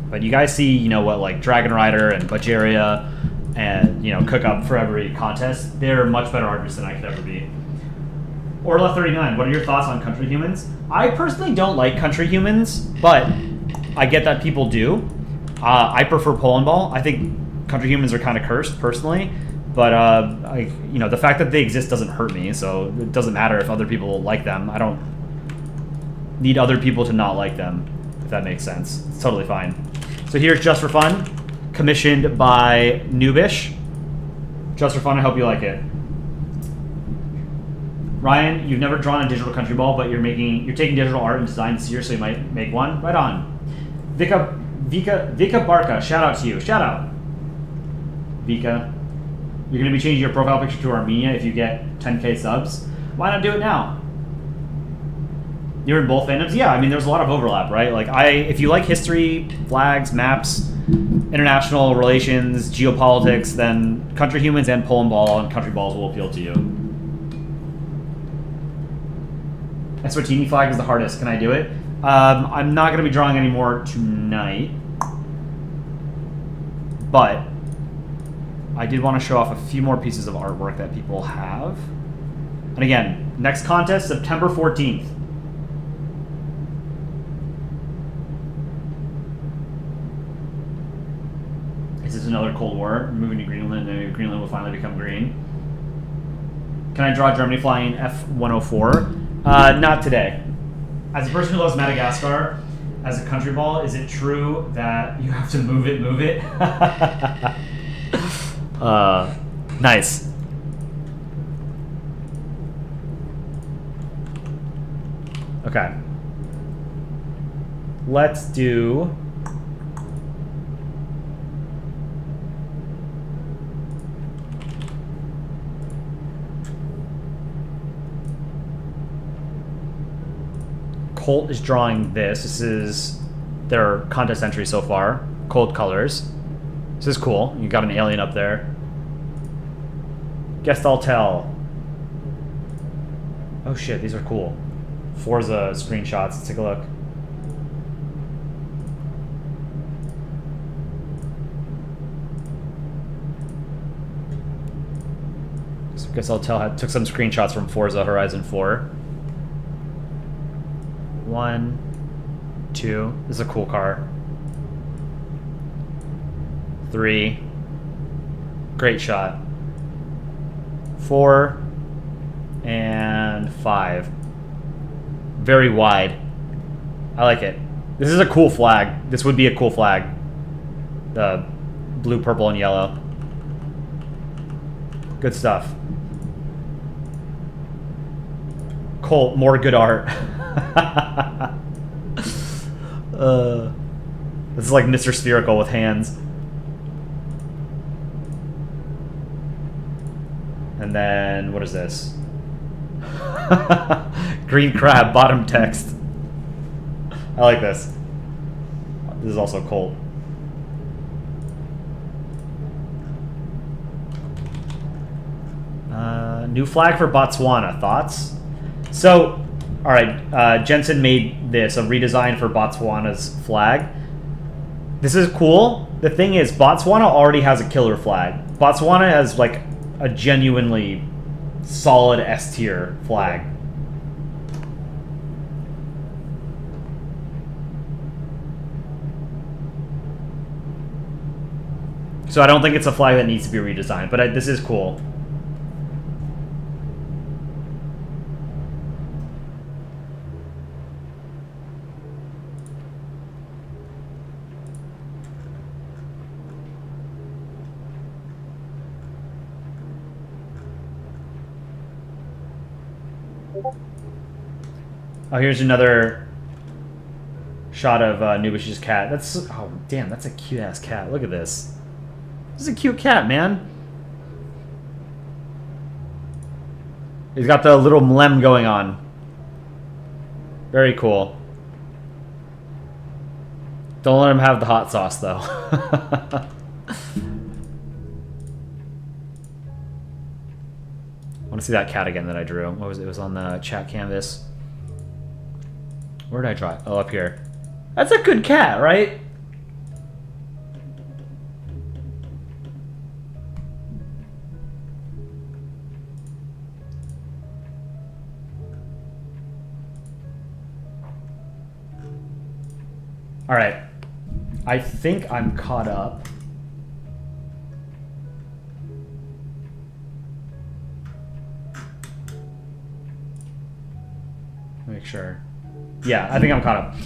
But you guys see, you know what, like Dragon Rider and Budgeria and, you know, Cook Up for every contest. They're much better artists than I could ever be. Orla39, what are your thoughts on Country Humans? I personally don't like Country Humans, but I get that people do. I prefer Polandball. I think Country Humans are kind of cursed, personally. But, you know, the fact that they exist doesn't hurt me, so it doesn't matter if other people like them. I don't need other people to not like them, if that makes sense. It's totally fine. So here's Just for Fun, commissioned by Noobish. Just for Fun, I hope you like it. Ryan, you've never drawn a digital country ball, but you're taking digital art and design this year, so you might make one. Right on. Vika Barca, shout out to you. Shout out. Vika. You're going to be changing your profile picture to Armenia if you get 10k subs. Why not do it now? You're in both fandoms? Yeah, I mean, there's a lot of overlap, right? Like, if you like history, flags, maps, international relations, geopolitics, then Country Humans and Polandball and Country Balls will appeal to you. Eswatini flag is the hardest. Can I do it? I'm not going to be drawing any more tonight. But I did want to show off a few more pieces of artwork that people have. And again, next contest, September 14th. Is this another Cold War? Moving to Greenland, and maybe Greenland will finally become green. Can I draw Germany flying F-104? Not today. As a person who loves Madagascar, as a country ball, is it true that you have to move it? Nice. Okay. Let's do... Colt is drawing this. This is their contest entry so far. Cold colors. This is cool. You got an alien up there. Guess I'll tell. Oh shit, these are cool. Forza screenshots. Let's take a look. So Guess I'll tell. Took some screenshots from Forza Horizon 4. 1, 2. This is a cool car. 3. Great shot. 4 and 5. Very wide. I like it. This is a cool flag. This would be a cool flag. The blue, purple, and yellow. Good stuff. Colt, more good art. This is like Mr. Spherical with hands. And then, what is this? Green crab, bottom text. I like this. This is also Colt. New flag for Botswana. Thoughts? So, alright, Jensen made this, a redesign for Botswana's flag. This is cool. The thing is, Botswana already has a killer flag. Botswana has, like, a genuinely solid S-tier flag. So I don't think it's a flag that needs to be redesigned, but this is cool. Oh, here's another shot of Nubish's cat. That's... oh, damn, that's a cute-ass cat. Look at this. This is a cute cat, man. He's got the little mlem going on. Very cool. Don't let him have the hot sauce, though. I want to see that cat again that I drew. What was it? It was on the chat canvas. Where did I draw it? Oh, up here. That's a good cat, right? All right. I think I'm caught up. Make sure. Yeah, I think I'm caught up.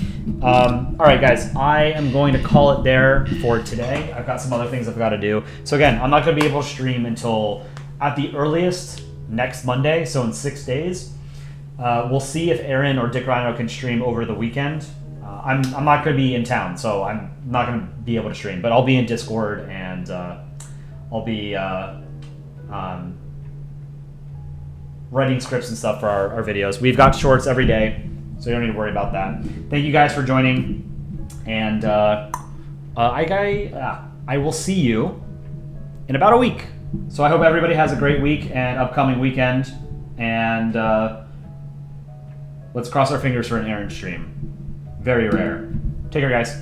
All right, guys, I am going to call it there for today. I've got some other things I've got to do. So again, I'm not going to be able to stream until, at the earliest, next Monday, so in 6 days. We'll see if Aaron or Dick Rhino can stream over the weekend. I'm not going to be in town, so I'm not going to be able to stream, but I'll be in Discord, and I'll be writing scripts and stuff for our videos. We've got shorts every day, so you don't need to worry about that. Thank you guys for joining, and I will see you in about a week. So I hope everybody has a great week and upcoming weekend, and let's cross our fingers for an Aaron stream. Very rare. Take care, guys.